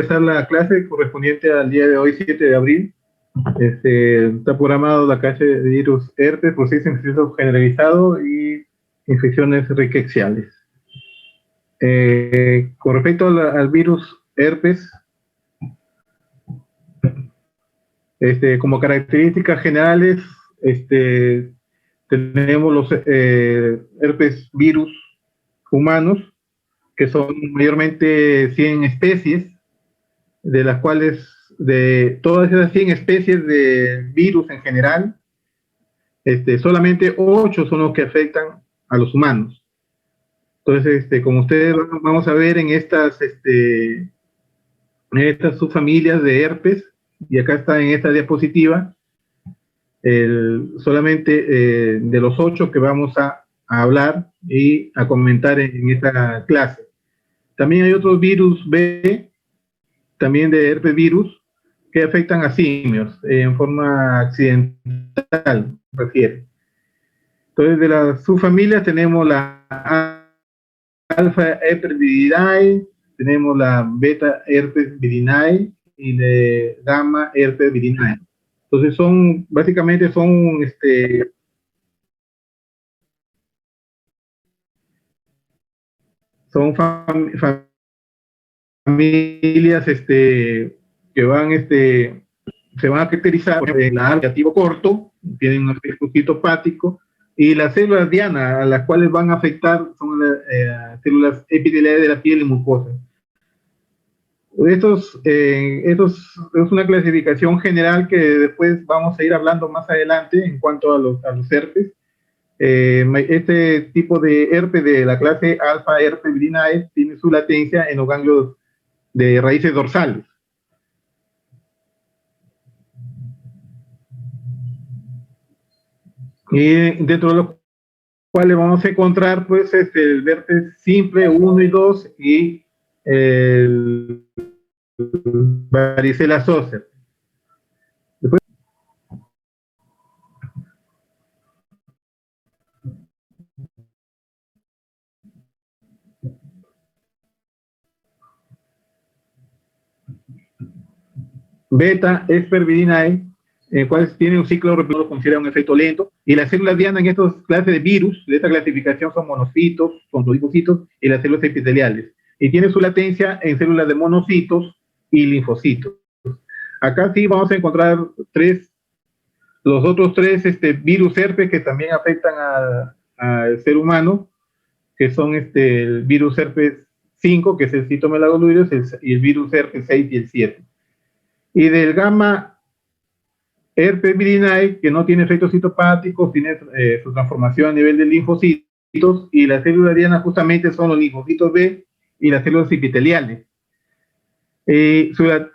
Empezar la clase correspondiente al día de hoy, 7 de abril. Está programado la clase de virus herpes, proceso infeccioso generalizado y infecciones rickettsiales. Con respecto al virus herpes, como características generales, tenemos los herpes virus humanos, que son mayormente 100 especies, de las cuales de todas esas 100 especies de virus en general, solamente 8 son los que afectan a los humanos. Entonces, como ustedes vamos a ver en estas subfamilias de herpes, y acá está en esta diapositiva, solamente de los 8 que vamos a hablar y a comentar en esta clase. También hay otros virus B, también de herpes virus, que afectan a simios en forma accidental, refiere. Entonces, de las subfamilias tenemos la alfa herpes viridae, tenemos la beta herpes viridae y la gamma herpes viridae. Entonces, básicamente son familias que se van a caracterizar por la área activo corto, tienen un efecto citopático, y las células diana a las cuales van a afectar son las células epiteliales de la piel y mucosa. Estos es una clasificación general que después vamos a ir hablando más adelante en cuanto a los herpes. Este tipo de herpes de la clase alfa herpes viridae tiene su latencia en los ganglios de raíces dorsales. Y dentro de los cuales vamos a encontrar pues el herpes simple 1 y 2 y el varicela zoster. Después, beta herpes viridae, cuales tiene un ciclo reproductivo, considera un efecto lento, y las células diana en estas clases de virus, de esta clasificación, son monocitos, son linfocitos y las células epiteliales, y tiene su latencia en células de monocitos y linfocitos. Acá sí vamos a encontrar los otros tres virus herpes que también afectan al ser humano, que son el virus herpes 5, que es el citomegalovirus, y el virus herpes 6 y el 7. Y del gamma herpes viridae, que no tiene efectos citopáticos, tiene su transformación a nivel de linfocitos, y las células diana justamente son los linfocitos B y las células epiteliales.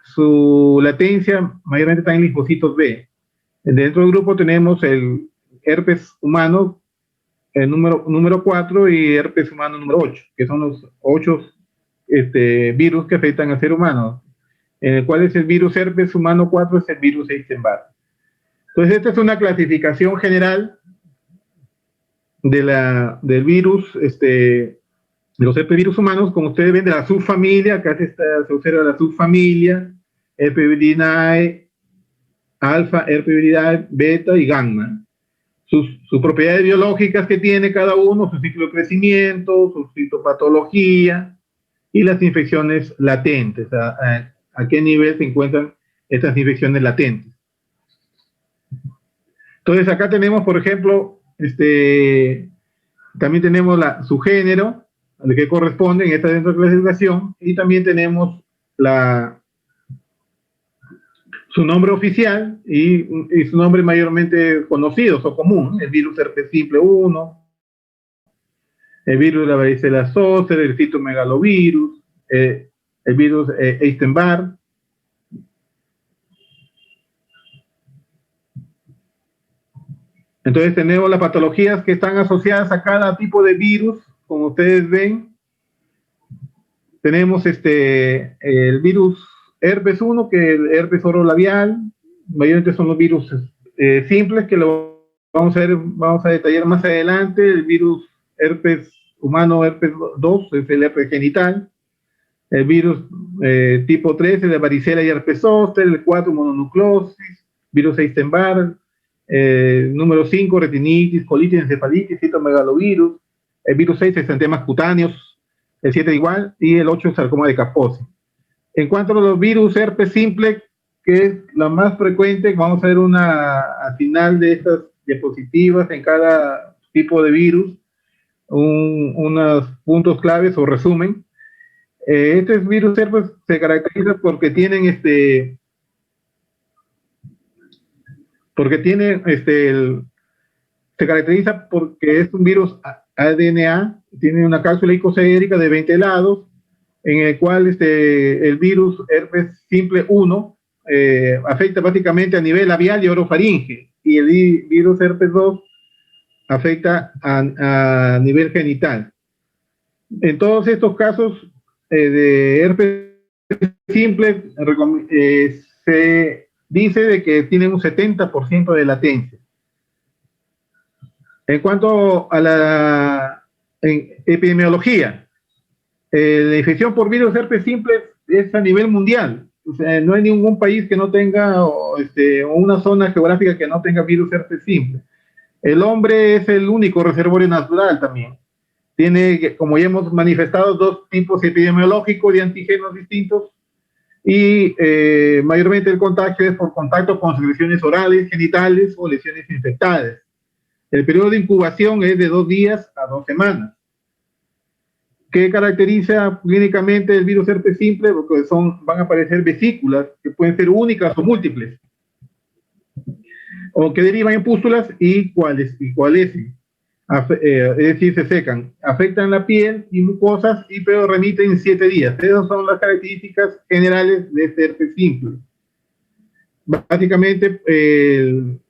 Su latencia mayormente está en linfocitos B. Dentro del grupo tenemos el herpes humano, el número 4, y herpes humano número 8, que son los 8 virus que afectan al ser humano, en el cual es el virus herpes humano 4, es el virus Epstein-Barr. Entonces, esta es una clasificación general del virus, de los herpes virus humanos, como ustedes ven, de la subfamilia. Acá se observa la subfamilia, herpes viridae, alfa, herpes viridae, beta y gamma. Sus propiedades biológicas que tiene cada uno, su ciclo de crecimiento, su citopatología y las infecciones latentes, a qué nivel se encuentran estas infecciones latentes. Entonces acá tenemos, por ejemplo, también tenemos su género, al que corresponde en esta dentro de clasificación, y también tenemos su nombre oficial y su nombre mayormente conocido o común: el virus herpes simple 1, el virus de la varicela zoster, el citomegalovirus, el virus Epstein-Barr. Entonces tenemos las patologías que están asociadas a cada tipo de virus, como ustedes ven. Tenemos el virus herpes 1, que es el herpes orolabial, mayormente son los virus simples, que lo vamos a detallar más adelante. El virus herpes humano herpes 2 es el herpes genital. El virus tipo 3 es de varicela y herpes zóster, el 4 mononucleosis, virus Epstein-Barr, número 5 retinitis, colitis, encefalitis, citomegalovirus, el virus 6 exantemas cutáneos, el 7 igual, y el 8 sarcoma de Kaposi. En cuanto a los virus herpes simple, que es la más frecuente, vamos a ver al final de estas diapositivas en cada tipo de virus, unos puntos claves o resumen. Estos virus herpes se caracterizan porque tienen se caracteriza porque es un virus ADNA, tiene una cápsula icosaédrica de 20 lados, en el cual el virus herpes simple 1 afecta básicamente a nivel labial y orofaringe, y el virus herpes 2 afecta a nivel genital. En todos estos casos de herpes simple, se dice de que tienen un 70% de latencia. En cuanto a la epidemiología, la infección por virus herpes simple es a nivel mundial. O sea, no hay ningún país que no tenga, o una zona geográfica que no tenga virus herpes simple. El hombre es el único reservorio natural también. Tiene, como ya hemos manifestado, dos tipos epidemiológicos de antígenos distintos, y mayormente el contagio es por contacto con secreciones orales, genitales o lesiones infectadas. El periodo de incubación es de 2 días a 2 semanas. ¿Qué caracteriza clínicamente el virus herpes simple? Porque van a aparecer vesículas que pueden ser únicas o múltiples, o que derivan en pústulas y coalescen. Es decir, se secan, afectan la piel y mucosas, pero remiten en 7 días. Esas son las características generales de este herpes simple. Básicamente,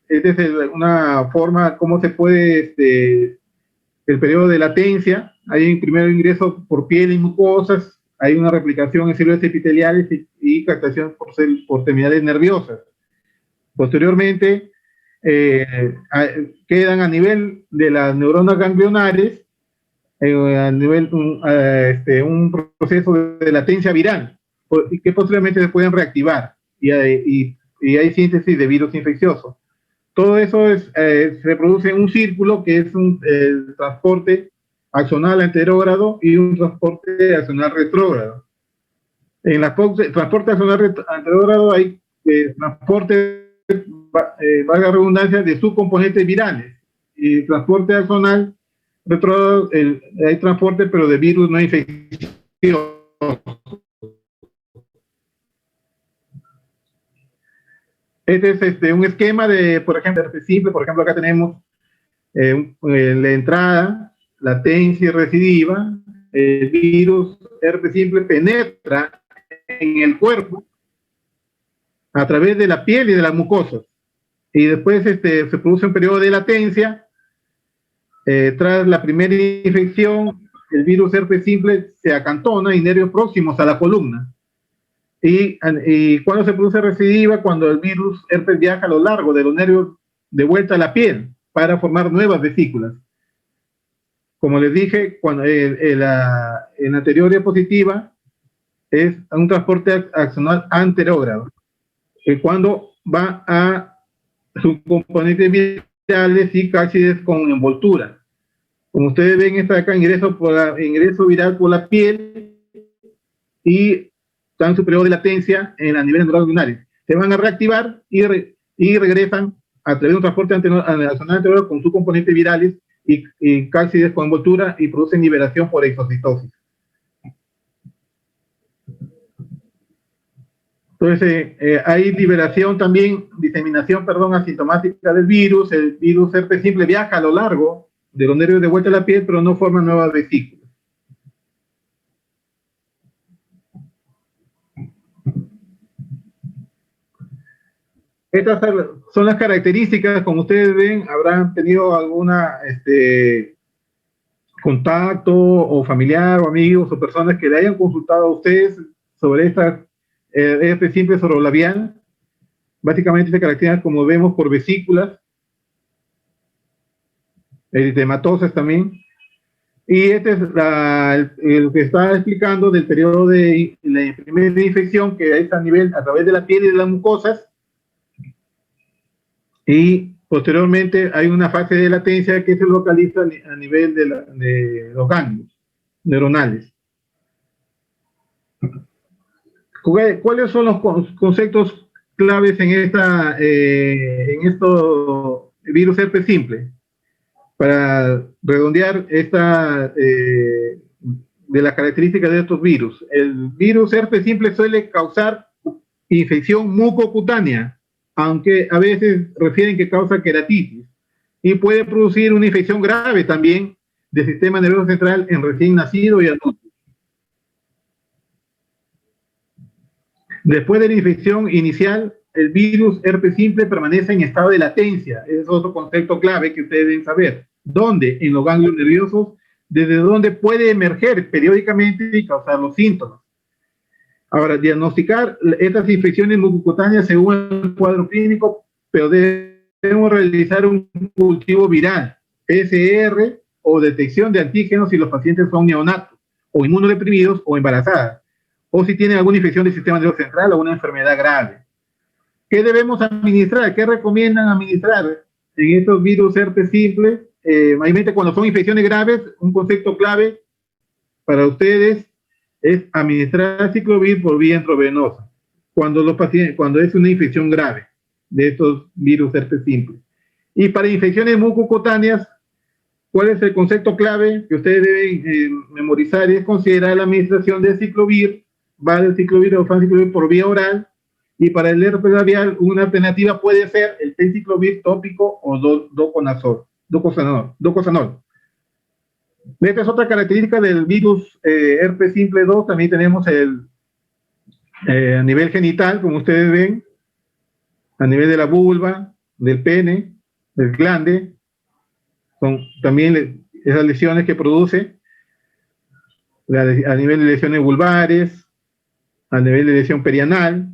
esta es una forma, cómo se puede, el periodo de latencia. Hay un primer ingreso por piel y mucosas, hay una replicación en células epiteliales y captación por terminales nerviosas. Posteriormente, quedan a nivel de las neuronas ganglionares, a nivel un proceso de latencia viral, que posiblemente se pueden reactivar, y hay síntesis de virus infeccioso. Todo eso se produce en un círculo que es el transporte axonal anterógrado y un transporte axonal retrógrado. En el transporte axonal anterógrado hay transporte, valga redundancia, de subcomponentes virales, y transporte axonal retrógrado, hay transporte pero de virus no infecciosos. Este es un esquema de, por ejemplo, herpes simple. Por ejemplo, acá tenemos la entrada, latencia y recidiva. El virus herpes simple penetra en el cuerpo a través de la piel y de las mucosas, y después se produce un periodo de latencia. Tras la primera infección, el virus herpes simple se acantona en nervios próximos a la columna. Y cuando se produce recidiva, cuando el virus herpes viaja a lo largo de los nervios de vuelta a la piel para formar nuevas vesículas. Como les dije, cuando en la anterior diapositiva, es un transporte axonal anterógrado, cuando va a sus componentes virales y cápsides con envoltura. Como ustedes ven, está acá ingreso viral por la piel, y está en su periodo de latencia en la niveles neurales. Se van a reactivar y regresan a través de un transporte axonal anterior con sus componentes virales y cápsides con envoltura, y producen liberación por exocitosis. Entonces, hay liberación también, diseminación, asintomática del virus. El virus herpes simple viaja a lo largo de los nervios de vuelta a la piel, pero no forma nuevas vesículas. Estas son las características. Como ustedes ven, habrán tenido alguna contacto, o familiar, o amigos, o personas que le hayan consultado a ustedes sobre esta herpes simple sorolabial. Básicamente se caracterizan, como vemos, por vesículas, eritematosas también. Y este es lo que estaba explicando del periodo de la primera infección, que es a nivel, a través de la piel y de las mucosas, y posteriormente hay una fase de latencia que se localiza a nivel de los ganglios neuronales. ¿Cuáles son los conceptos claves en estos virus herpes simple? Para redondear de las características de estos virus. El virus herpes simple suele causar infección mucocutánea, aunque a veces refieren que causa queratitis, y puede producir una infección grave también del sistema nervioso central en recién nacido y adulto. Después de la infección inicial, el virus herpes simple permanece en estado de latencia. Ese es otro concepto clave que ustedes deben saber. ¿Dónde? En los ganglios nerviosos, desde donde puede emerger periódicamente y causar los síntomas. Ahora, diagnosticar estas infecciones mucocutáneas según el cuadro clínico, pero debemos realizar un cultivo viral, PCR o detección de antígenos si los pacientes son neonatos, o inmunodeprimidos o embarazadas, o si tienen alguna infección del sistema nervioso central o una enfermedad grave. ¿Qué debemos administrar? ¿Qué recomiendan administrar en estos virus herpes simples? Mayormente cuando son infecciones graves, un concepto clave para ustedes es administrar ciclovir por vía intravenosa cuando es una infección grave de estos virus herpes simples. Y para infecciones mucocutáneas, ¿cuál es el concepto clave que ustedes deben memorizar? Es considerar la administración de ciclovir, valciclovir o fanciclovir por vía oral. Y para el herpes labial, una alternativa puede ser el penciclovir tópico o docosanol. Esta es otra característica del virus herpes simple 2. También tenemos a nivel genital, como ustedes ven, a nivel de la vulva, del pene, del glande, son también esas lesiones que produce a nivel de lesiones vulvares, a nivel de lesión perianal,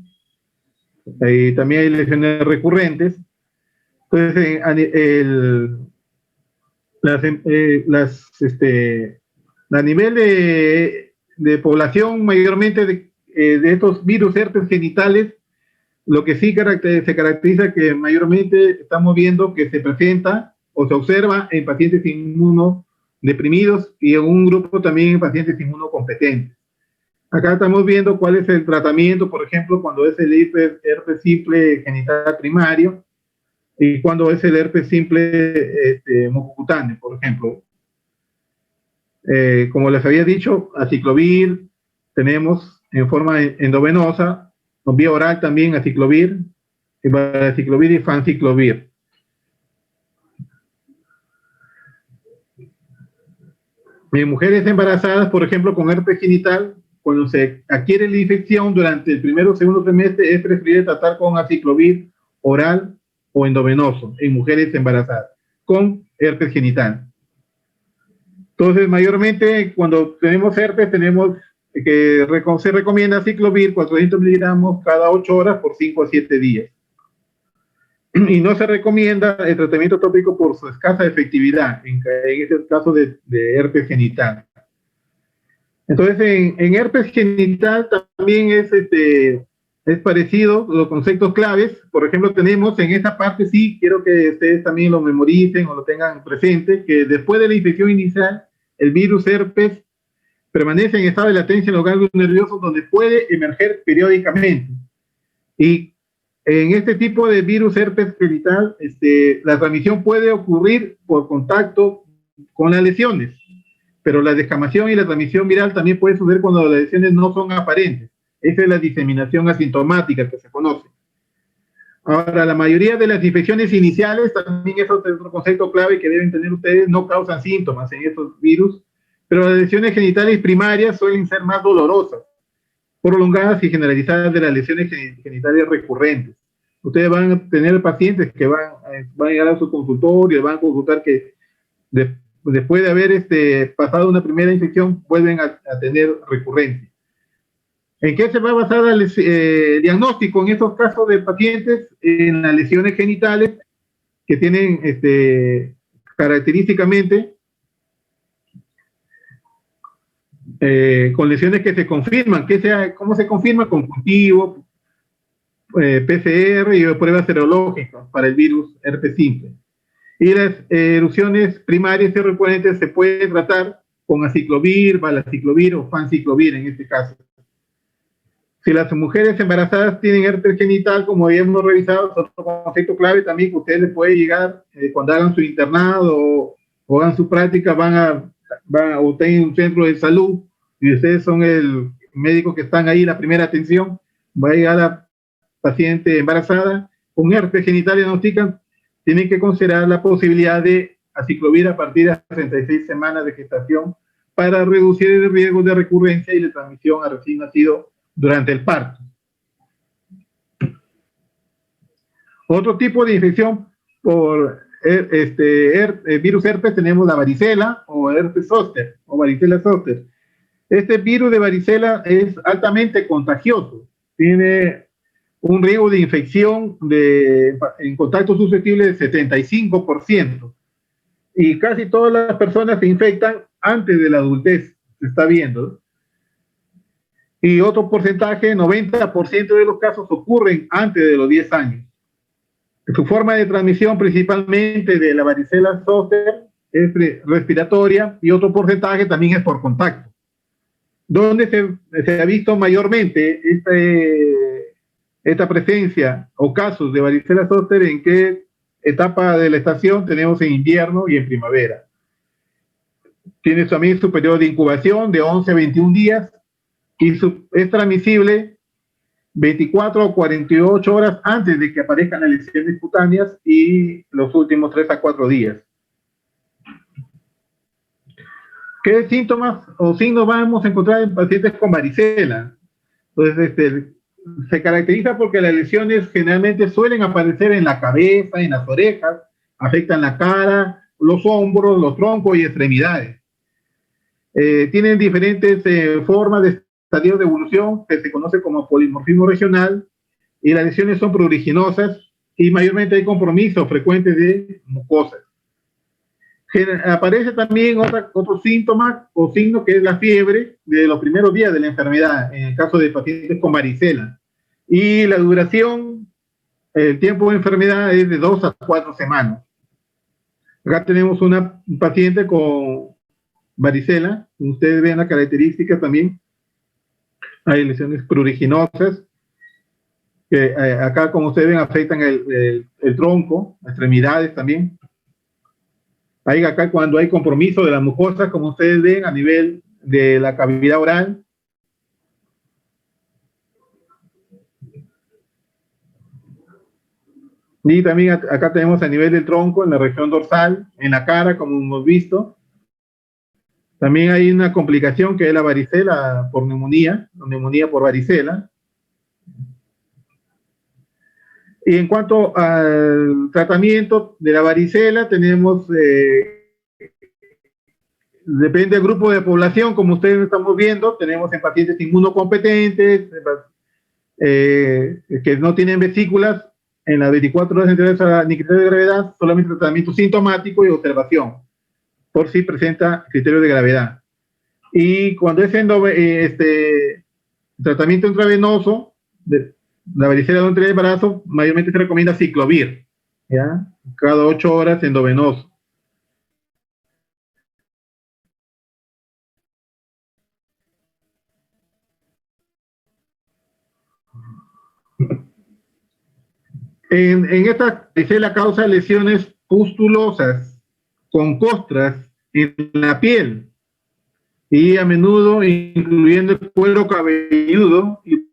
también hay lesiones recurrentes. Entonces, a nivel de población, mayormente de estos virus herpes genitales, lo que sí se caracteriza que mayormente estamos viendo que se presenta o se observa en pacientes inmunodeprimidos y en un grupo también en pacientes inmunocompetentes. Acá estamos viendo cuál es el tratamiento, por ejemplo, cuando es el herpes simple genital primario y cuando es el herpes simple mucocutáneo, por ejemplo. Como les había dicho, aciclovir tenemos en forma endovenosa, con vía oral también aciclovir, aciclovir y fanciclovir. En mujeres embarazadas, por ejemplo, con herpes genital, cuando se adquiere la infección durante el primero o segundo trimestre, es preferible tratar con aciclovir oral o endovenoso en mujeres embarazadas con herpes genital. Entonces, mayormente, cuando tenemos herpes, tenemos que se recomienda aciclovir 400 miligramos cada 8 horas por 5 a 7 días. Y no se recomienda el tratamiento tópico por su escasa efectividad en este caso de herpes genital. Entonces, en herpes genital también es parecido los conceptos claves. Por ejemplo, tenemos en esta parte, sí, quiero que ustedes también lo memoricen o lo tengan presente, que después de la infección inicial, el virus herpes permanece en estado de latencia en los ganglios nerviosos donde puede emerger periódicamente. Y en este tipo de virus herpes genital, la transmisión puede ocurrir por contacto con las lesiones, pero la descamación y la transmisión viral también puede suceder cuando las lesiones no son aparentes. Esa es la diseminación asintomática que se conoce. Ahora, la mayoría de las infecciones iniciales, también eso es otro concepto clave que deben tener ustedes, no causan síntomas en estos virus, pero las lesiones genitales primarias suelen ser más dolorosas, prolongadas y generalizadas de las lesiones genitales recurrentes. Ustedes van a tener pacientes que van a llegar a su consultorio y van a consultar que después de haber pasado una primera infección vuelven a tener recurrencia. ¿En qué se va a basar el diagnóstico en estos casos de pacientes? En las lesiones genitales que tienen característicamente con lesiones que se confirman. ¿Cómo se confirma? Con cultivo, PCR y pruebas serológicas para el virus herpes simple. Y las erupciones primarias y recurrentes se pueden tratar con aciclovir, valaciclovir o fanciclovir en este caso. Si las mujeres embarazadas tienen herpes genital, como ya hemos revisado, es otro concepto clave también que ustedes les puede llegar cuando hagan su internado o hagan su práctica, o tengan un centro de salud y ustedes son el médico que están ahí, la primera atención, va a llegar a paciente embarazada con herpes genital diagnostican, tienen que considerar la posibilidad de aciclovir a partir de 36 semanas de gestación para reducir el riesgo de recurrencia y de transmisión a recién nacido durante el parto. Otro tipo de infección por virus herpes tenemos la varicela o herpes zóster o varicela zóster. Este virus de varicela es altamente contagioso, tiene un riesgo de infección en contacto susceptible de 75%. Y casi todas las personas se infectan antes de la adultez, se está viendo. Y otro porcentaje, 90% de los casos ocurren antes de los 10 años. Su forma de transmisión principalmente de la varicela zóster es respiratoria y otro porcentaje también es por contacto. ¿Dónde se ha visto mayormente esta presencia o casos de varicela zóster? ¿En qué etapa de la estación? Tenemos en invierno y en primavera. Tiene también su periodo de incubación de 11 a 21 días y es transmisible 24 o 48 horas antes de que aparezcan las lesiones cutáneas y los últimos 3 a 4 días. ¿Qué síntomas o signos vamos a encontrar en pacientes con varicela? Entonces, se caracteriza porque las lesiones generalmente suelen aparecer en la cabeza, en las orejas, afectan la cara, los hombros, los troncos y extremidades. Tienen diferentes formas de estadio de evolución que se conoce como polimorfismo regional y las lesiones son pruriginosas y mayormente hay compromisos frecuentes de mucosas. Aparece también otro síntoma o signo que es la fiebre de los primeros días de la enfermedad en el caso de pacientes con varicela y la duración, el tiempo de enfermedad es de 2 a 4 semanas. Acá tenemos un paciente con varicela, ustedes ven la característica también, hay lesiones pruriginosas que acá como ustedes ven afectan el tronco, extremidades también. Ahí acá cuando hay compromiso de las mucosas, como ustedes ven, a nivel de la cavidad oral. Y también acá tenemos a nivel del tronco, en la región dorsal, en la cara, como hemos visto. También hay una complicación que es la varicela por neumonía por varicela. Y en cuanto al tratamiento de la varicela, tenemos, depende del grupo de población, como ustedes estamos viendo, tenemos en pacientes inmunocompetentes, que no tienen vesículas, en las 24 horas anteriores a la criterio de gravedad, solamente tratamiento sintomático y observación, por si presenta criterio de gravedad. Y cuando es tratamiento intravenoso, la varicela durante el embarazo, mayormente se recomienda ciclovir, ¿ya? Cada 8 horas endovenoso. En esta varicela causa lesiones pustulosas con costras en la piel y a menudo incluyendo el cuero cabelludo y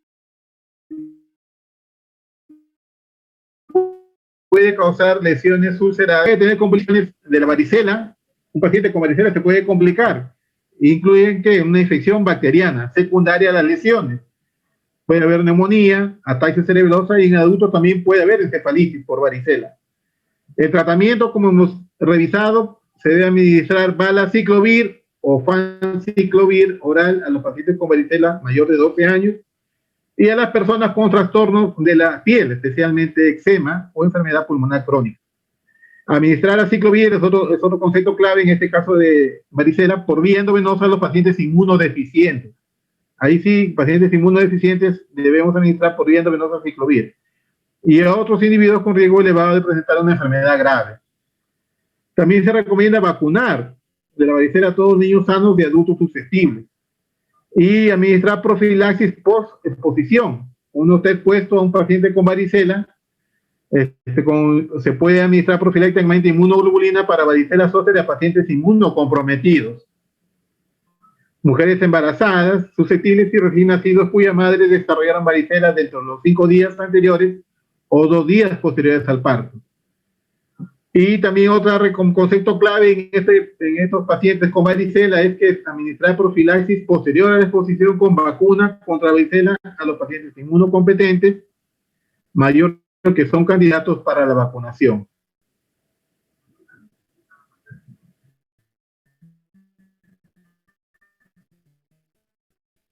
puede causar lesiones úlceras, puede tener complicaciones de la varicela. Un paciente con varicela se puede complicar, incluyen que una infección bacteriana secundaria a las lesiones. Puede haber neumonía, ataxia cerebelosa y en adultos también puede haber encefalitis por varicela. El tratamiento, como hemos revisado, se debe administrar valaciclovir o fanciclovir oral a los pacientes con varicela mayor de 12 años y a las personas con trastornos de la piel, especialmente eczema o enfermedad pulmonar crónica. Administrar aciclovir es otro concepto clave en este caso de varicela por vía endovenosa a los pacientes inmunodeficientes. Ahí sí, pacientes inmunodeficientes debemos administrar por vía endovenosa aciclovir. Y a otros individuos con riesgo elevado de presentar una enfermedad grave. También se recomienda vacunar de la varicela a todos los niños sanos y adultos susceptibles. Y administrar profilaxis post-exposición. Uno está expuesto a un paciente con varicela, se puede administrar profilácticamente inmunoglobulina para varicela zoster a pacientes inmunocomprometidos. Mujeres embarazadas, susceptibles y recién nacidos cuyas madres desarrollaron varicela dentro de los 5 días anteriores o 2 días posteriores al parto. Y también otro concepto clave en estos pacientes con varicela es que administrar profilaxis posterior a la exposición con vacuna contra varicela a los pacientes inmunocompetentes mayor que son candidatos para la vacunación.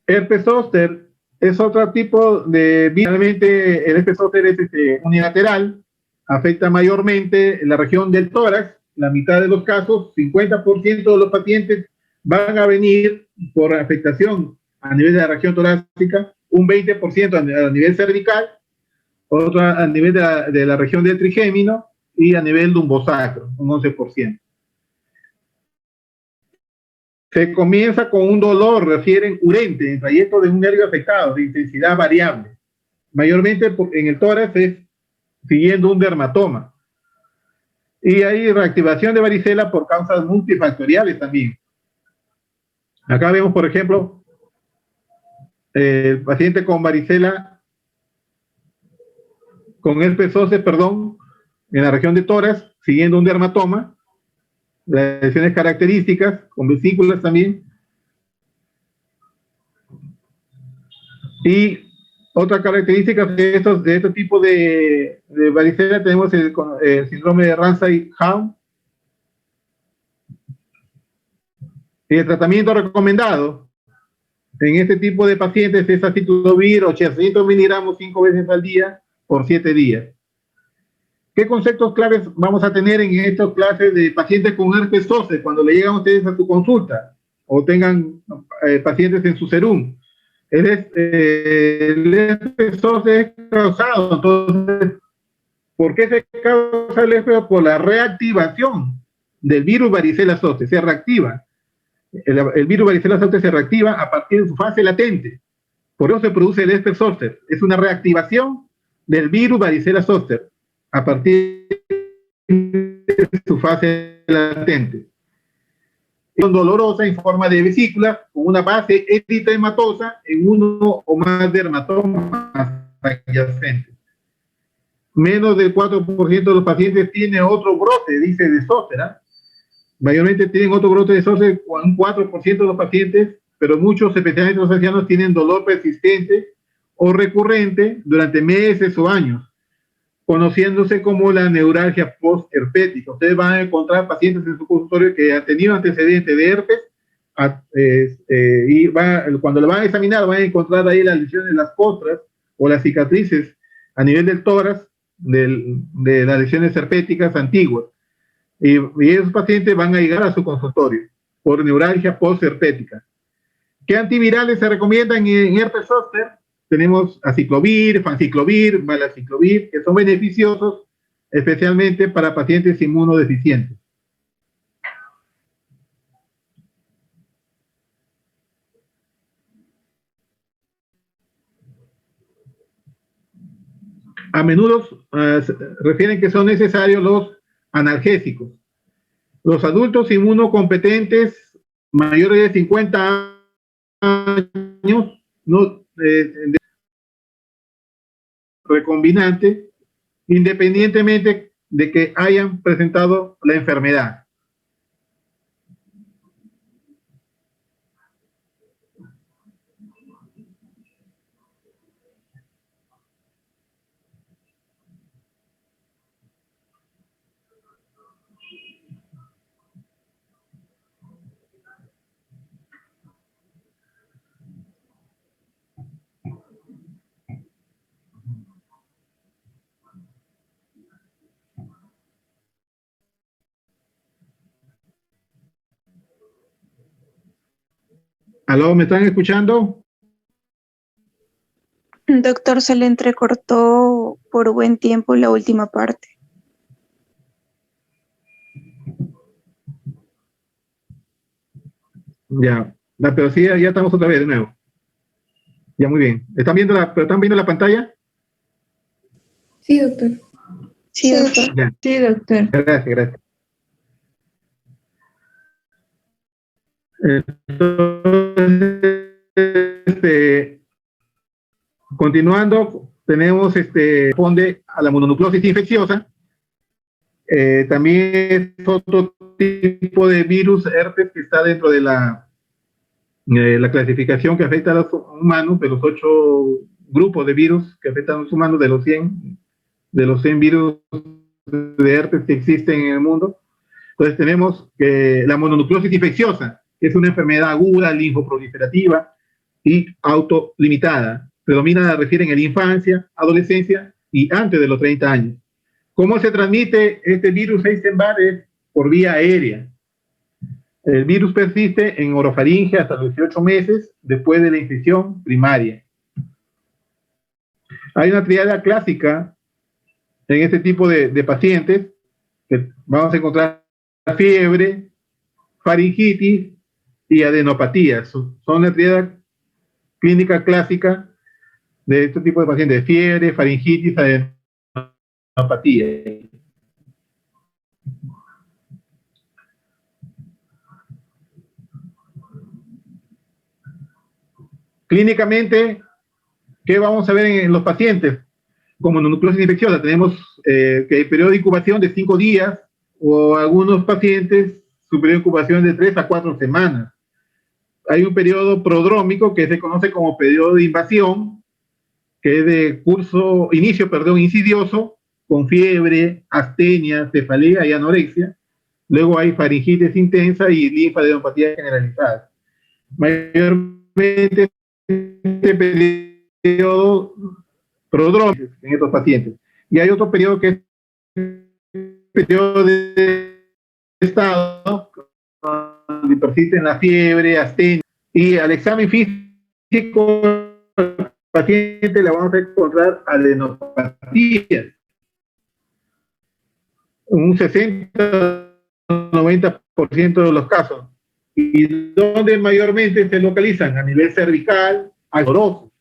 Herpes zóster es otro tipo de virus. Realmente el herpes zóster es unilateral, afecta mayormente la región del tórax, la mitad de los casos, 50% de los pacientes van a venir por afectación a nivel de la región torácica, un 20% a nivel cervical, otro a nivel de la región del trigémino y a nivel lumbosacro, un 11%. Se comienza con un dolor, refieren urente, en trayecto de un nervio afectado, de intensidad variable. Mayormente en el tórax es siguiendo un dermatoma. Y hay reactivación de varicela por causas multifactoriales también. Acá vemos, por ejemplo, el paciente con varicela, con herpes zóster, perdón, en la región de tórax, siguiendo un dermatoma, las lesiones características, con vesículas también. Y otra característica de este tipo de varicela tenemos el síndrome de Ramsay-Jaun. El tratamiento recomendado en este tipo de pacientes es aciclovir 800 miligramos 5 veces al día por 7 días. ¿Qué conceptos claves vamos a tener en estas clases de pacientes con herpes zóster cuando le llegan ustedes a su consulta o tengan pacientes en su serum? El herpes zóster es causado, entonces, ¿por qué se causa el herpes? Por la reactivación del virus varicela zoster, se reactiva. El virus varicela zoster se reactiva a partir de su fase latente. Por eso se produce el herpes zóster. Es una reactivación del virus varicela zoster a partir de su fase latente. Es dolorosa en forma de vesícula con una base eritematosa en uno o más dermatomas adyacentes. Menos del 4% de los pacientes tiene otro brote, dice, de zóster. Mayormente tienen otro brote de zóster, un 4% de los pacientes, pero muchos, especialmente los ancianos, tienen dolor persistente o recurrente durante meses o años, conociéndose como la neuralgia post-herpética. Ustedes van a encontrar pacientes en su consultorio que han tenido antecedentes de herpes y cuando lo van a examinar van a encontrar ahí las lesiones, las costras o las cicatrices a nivel del tórax de las lesiones herpéticas antiguas. Y esos pacientes van a llegar a su consultorio por neuralgia post-herpética. ¿Qué antivirales se recomiendan en herpes zóster? Tenemos aciclovir, fanciclovir, malaciclovir, que son beneficiosos especialmente para pacientes inmunodeficientes. A menudo refieren que son necesarios los analgésicos. Los adultos inmunocompetentes mayores de 50 años no recombinante, independientemente de que hayan presentado la enfermedad. ¿Aló, me están escuchando? Doctor, se le entrecortó por buen tiempo la última parte. Ya, pero sí, ya estamos otra vez de nuevo. Ya, muy bien. ¿Están viendo la pantalla? Sí, doctor. Sí, doctor. Ya, Sí, doctor. gracias. Entonces, continuando, tenemos responde a la mononucleosis infecciosa. También es otro tipo de virus herpes que está dentro de la clasificación que afecta a los humanos, de los 8 grupos de virus que afectan a los humanos, de los 100 virus de herpes que existen en el mundo. Entonces tenemos la mononucleosis infecciosa, que es una enfermedad aguda, linfoproliferativa y autolimitada. Predomina, refieren en la infancia, adolescencia y antes de los 30 años. ¿Cómo se transmite este virus Epstein-Barr? Es por vía aérea. El virus persiste en orofaringe hasta los 18 meses después de la infección primaria. Hay una triada clásica en este tipo de pacientes, que vamos a encontrar fiebre, faringitis y adenopatías. Son la triada clínica clásica de este tipo de pacientes: fiebre, faringitis, adenopatía. Clínicamente, ¿qué vamos a ver en los pacientes? Como mononucleosis infecciosa, tenemos que el periodo de incubación de 5 días, o algunos pacientes su periodo de incubación de 3 a 4 semanas. Hay un periodo prodrómico que se conoce como periodo de invasión, que es de inicio insidioso, con fiebre, astenia, cefalea y anorexia. Luego hay faringitis intensa y linfadenopatía generalizada. Mayormente este periodo prodrómico en estos pacientes. Y hay otro periodo que es el periodo de estado, donde persisten la fiebre, astenia. Y al examen físico, al paciente le vamos a encontrar adenopatías. Un 60-90% de los casos. Y donde mayormente se localizan a nivel cervical, doloroso.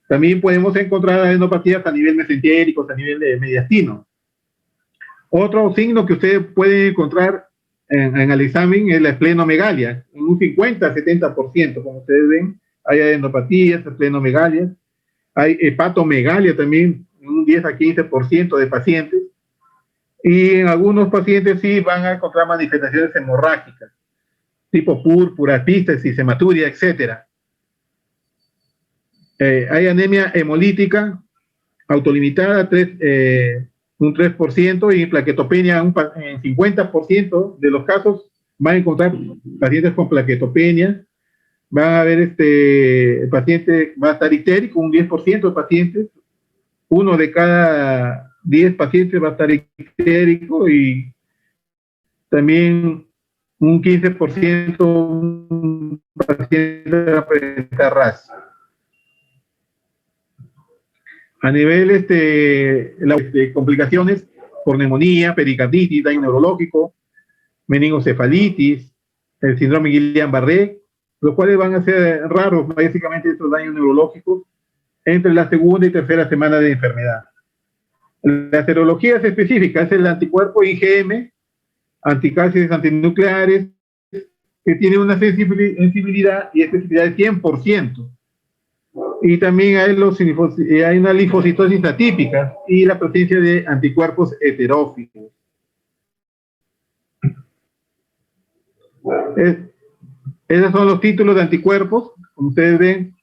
También podemos encontrar adenopatías a nivel mesentérico, a nivel de mediastino. Otro signo que ustedes pueden encontrar en el examen es la esplenomegalia, en un 50-70%. Como ustedes ven, hay adenopatías, esplenomegalia, hay hepatomegalia también, en un 10-15% de pacientes. Y en algunos pacientes sí van a encontrar manifestaciones hemorrágicas, tipo púrpura, epístasis, hematuria, etc. Hay anemia hemolítica autolimitada, un 3%, y plaquetopenia en 50% de los casos van a encontrar pacientes con plaquetopenia. Van a ver el paciente va a estar ictérico, un 10% de pacientes. Uno de cada 10 pacientes va a estar ictérico, y también un 15% un paciente va a presentar RAS. A nivel complicaciones por neumonía, pericarditis, daño neurológico, meningocefalitis, el síndrome Guillain-Barré, los cuales van a ser raros, básicamente, estos daños neurológicos entre la segunda y tercera semana de enfermedad. Las serologías específicas es el anticuerpo IgM, anticáceres antinucleares, que tiene una sensibilidad y especificidad de 100%. Y también hay una linfocitosis atípica y la presencia de anticuerpos heterófilos. Esos son los títulos de anticuerpos. Como ustedes ven,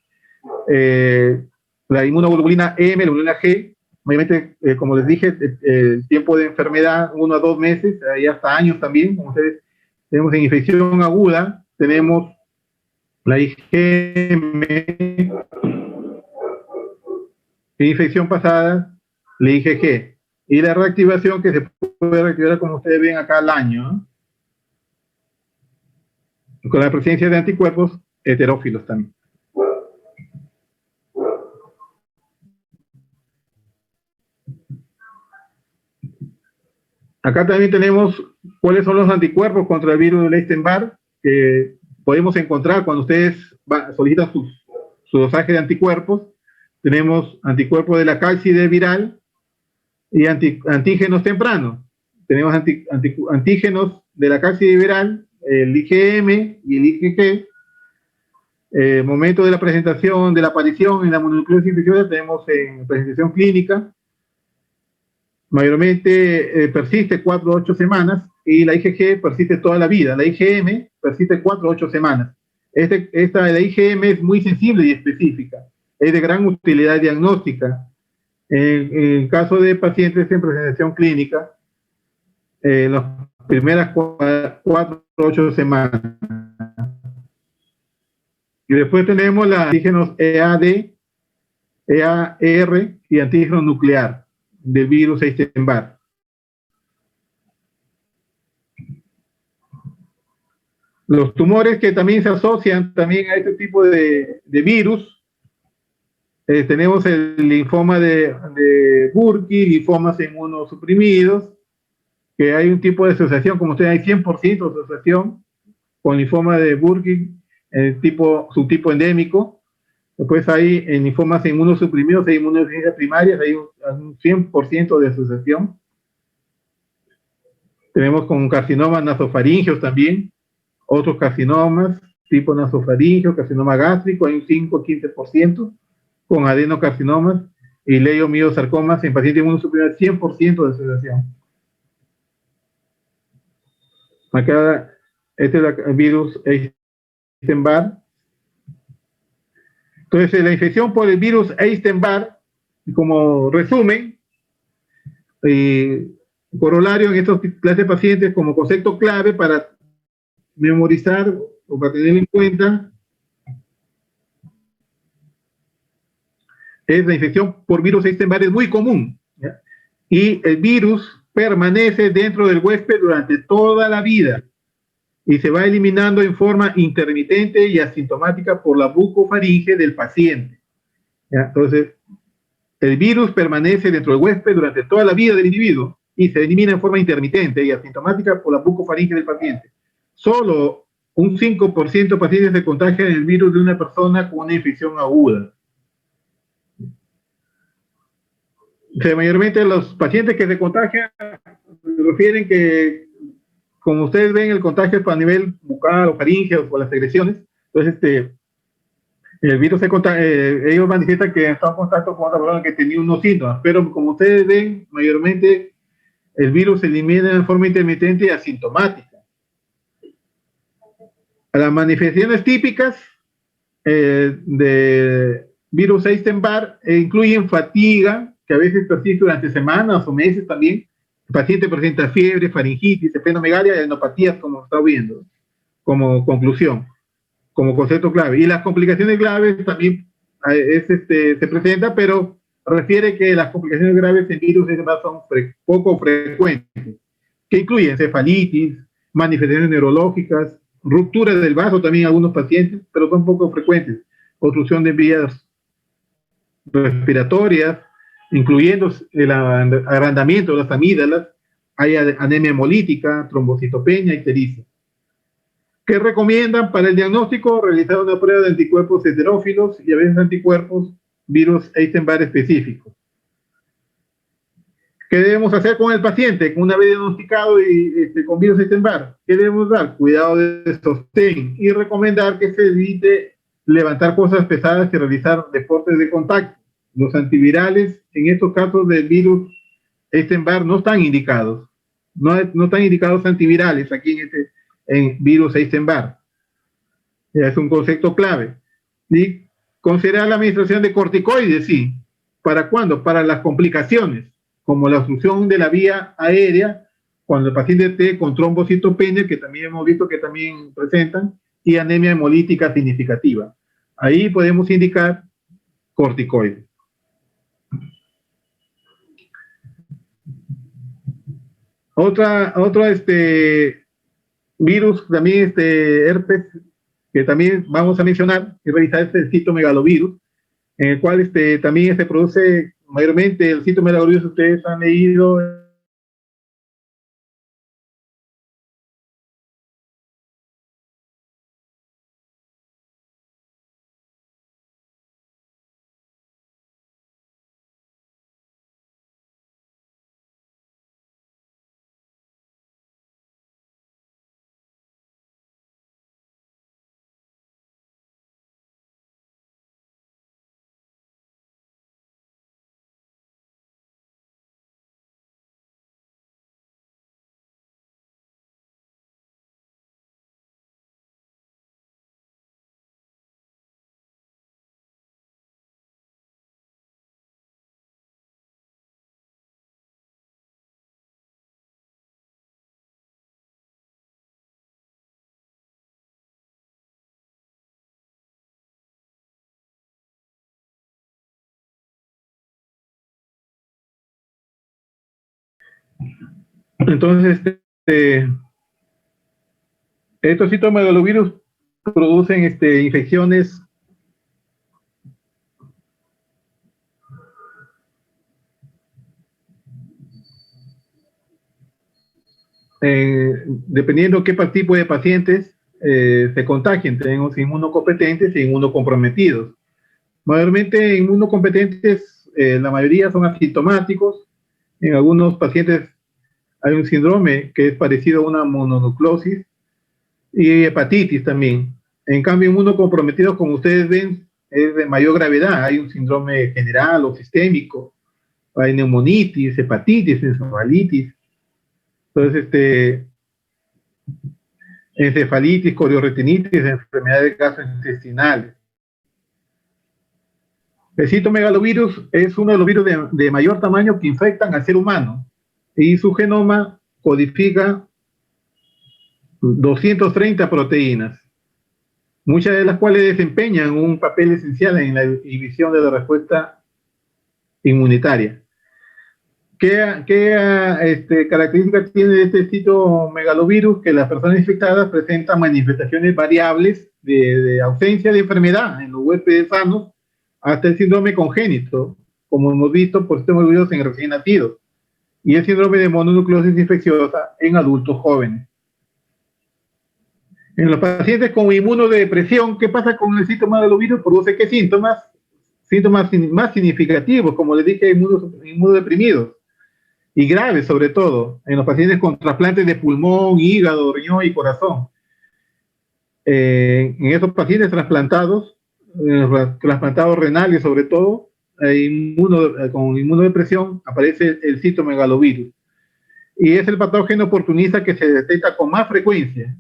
la inmunoglobulina M, la globulina G, obviamente, como les dije, el tiempo de enfermedad, 1 a 2 meses, y hasta años también. Como ustedes tenemos en infección aguda, tenemos la IgM, infección pasada, la IgG, y la reactivación, que se puede reactivar, como ustedes ven acá, al año, ¿no? Con la presencia de anticuerpos heterófilos también. Acá también tenemos cuáles son los anticuerpos contra el virus de Epstein-Barr que podemos encontrar cuando ustedes solicitan su dosaje de anticuerpos. Tenemos anticuerpos de la cápside viral y antígenos tempranos. Tenemos antígenos de la cápside viral, el IgM y el IgG. Momento de la presentación, de la aparición en la mononucleosis infecciosa, tenemos en presentación clínica. Mayormente persiste 4 a 8 semanas y la IgG persiste toda la vida. La IgM persiste 4 a 8 semanas. La IgM es muy sensible y específica. Es de gran utilidad diagnóstica. En caso de pacientes en presentación clínica, las primeras 4 a 8 semanas. Y después tenemos los antígenos EAD, EAR y antígeno nuclear del virus Epstein-Barr. Los tumores que también se asocian también a este tipo de virus, tenemos el linfoma de Burkitt, linfomas inmunosuprimidos, que hay un tipo de asociación, como ustedes hay 100% de asociación con linfoma de Burkitt, subtipo endémico. Después hay en linfomas inmunosuprimidos, hay inmunodeficiencias primarias, hay un 100% de asociación. Tenemos con carcinomas nasofaringeos también, otros carcinomas, tipo nasofaringeo, carcinoma gástrico, hay un 5-15%, con adenocarcinomas y leiomiosarcomas en pacientes inmunosuprimidos, 100% de asociación. Acá, este es el virus Epstein-Barr. Entonces, la infección por el virus Epstein-Barr, como resumen, corolario en estos clases de pacientes como concepto clave para memorizar o para tener en cuenta, es la infección por virus Epstein-Barr es muy común, ¿ya? Y el virus permanece dentro del huésped durante toda la vida y se va eliminando en forma intermitente y asintomática por la bucofaringe del paciente, ¿ya? Entonces, el virus permanece dentro del huésped durante toda la vida del individuo y se elimina en forma intermitente y asintomática por la bucofaringe del paciente. Solo un 5% de pacientes se contagian el virus de una persona con una infección aguda. O sea, mayormente los pacientes que se contagian refieren que, como ustedes ven, el contagio es a nivel bucal o faringe o por las secreciones. Entonces, el virus ellos manifiestan que están en contacto con otra persona que tenía unos síntomas, pero como ustedes ven, mayormente el virus se elimina en forma intermitente y asintomática. Las manifestaciones típicas de virus Epstein-Barr incluyen fatiga, que a veces persiste durante semanas o meses también. El paciente presenta fiebre, faringitis, esplenomegalia y adenopatías, como está viendo, como conclusión, como concepto clave. Y las complicaciones graves también se presentan, pero refiere que las complicaciones graves en virus Epstein-Barr son poco frecuentes, que incluyen encefalitis, manifestaciones neurológicas, ruptura del vaso también en algunos pacientes, pero son poco frecuentes. Obstrucción de vías respiratorias, incluyendo el agrandamiento de las amígdalas, hay anemia hemolítica, trombocitopenia, ictericia. ¿Qué recomiendan para el diagnóstico? Realizar una prueba de anticuerpos heterófilos y a veces anticuerpos virus Epstein-Barr específicos. ¿Qué debemos hacer con el paciente una vez diagnosticado con virus Epstein-Barr? ¿Qué debemos dar? Cuidado de sostén y recomendar que se evite levantar cosas pesadas y realizar deportes de contacto. Los antivirales en estos casos del virus Epstein-Barr no están indicados. No están indicados antivirales aquí en virus Epstein-Barr. Es un concepto clave. Y considerar la administración de corticoides, sí. ¿Para cuándo? Para las complicaciones, como la obstrucción de la vía aérea, cuando el paciente esté con trombocitopenia, que también hemos visto que también presentan, y anemia hemolítica significativa. Ahí podemos indicar corticoides. Otro virus, también herpes que también vamos a mencionar y revisar este citomegalovirus, en el cual también se produce mayormente el citomegalovirus. Ustedes han leído entonces estos citomegalovirus producen infecciones dependiendo qué tipo de pacientes se contagien. Tenemos inmunocompetentes e inmunocomprometidos. Mayormente inmunocompetentes, la mayoría son asintomáticos. En algunos pacientes hay un síndrome que es parecido a una mononucleosis y hepatitis también. En cambio, inmunocomprometidos, como ustedes ven, es de mayor gravedad. Hay un síndrome general o sistémico, hay neumonitis, hepatitis, encefalitis. Entonces, encefalitis, coriorretinitis, enfermedades gastrointestinales. El citomegalovirus es uno de los virus de mayor tamaño que infectan al ser humano y su genoma codifica 230 proteínas, muchas de las cuales desempeñan un papel esencial en la inhibición de la respuesta inmunitaria. ¿Qué características tiene este citomegalovirus? Que las personas infectadas presentan manifestaciones variables de ausencia de enfermedad en los huéspedes sanos hasta el síndrome congénito, como hemos visto por citomegalovirus en recién nacidos, y el síndrome de mononucleosis infecciosa en adultos jóvenes. En los pacientes con inmunodepresión, ¿qué pasa con el citomegalovirus? Produce ¿qué síntomas? Síntomas más significativos, como les dije, inmunodeprimidos y graves, sobre todo en los pacientes con trasplantes de pulmón, hígado, riñón y corazón. En esos pacientes trasplantados renales sobre todo, con inmunodepresión, aparece el citomegalovirus. Y es el patógeno oportunista que se detecta con más frecuencia.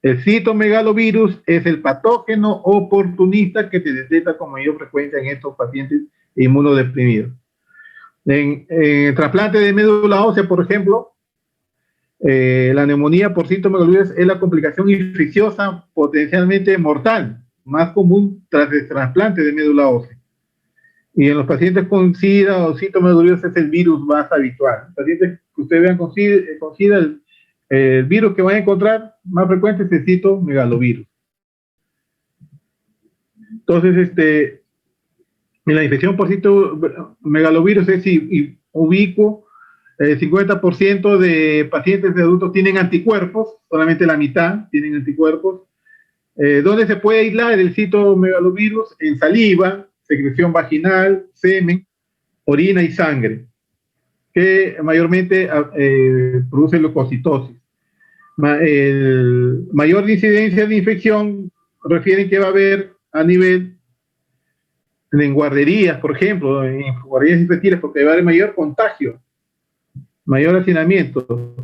El citomegalovirus es el patógeno oportunista que se detecta con mayor frecuencia en estos pacientes inmunodeprimidos. En trasplante de médula ósea, por ejemplo, la neumonía por citomegalovirus es la complicación infecciosa potencialmente mortal, más común tras el trasplante de médula ósea. Y en los pacientes con SIDA o citomegalovirus es el virus más habitual. Los pacientes que ustedes vean con SIDA, el virus que van a encontrar más frecuente es el citomegalovirus. Entonces, en la infección por citomegalovirus es ubicuo. El 50% de pacientes de adultos tienen anticuerpos, solamente la mitad tienen anticuerpos. ¿Dónde se puede aislar el citomegalovirus? En saliva, secreción vaginal, semen, orina y sangre, que mayormente produce leucocitosis. Mayor incidencia de infección refieren que va a haber a nivel en guarderías, por ejemplo, en guarderías infantiles, porque va a haber mayor contagio, mayor hacinamiento,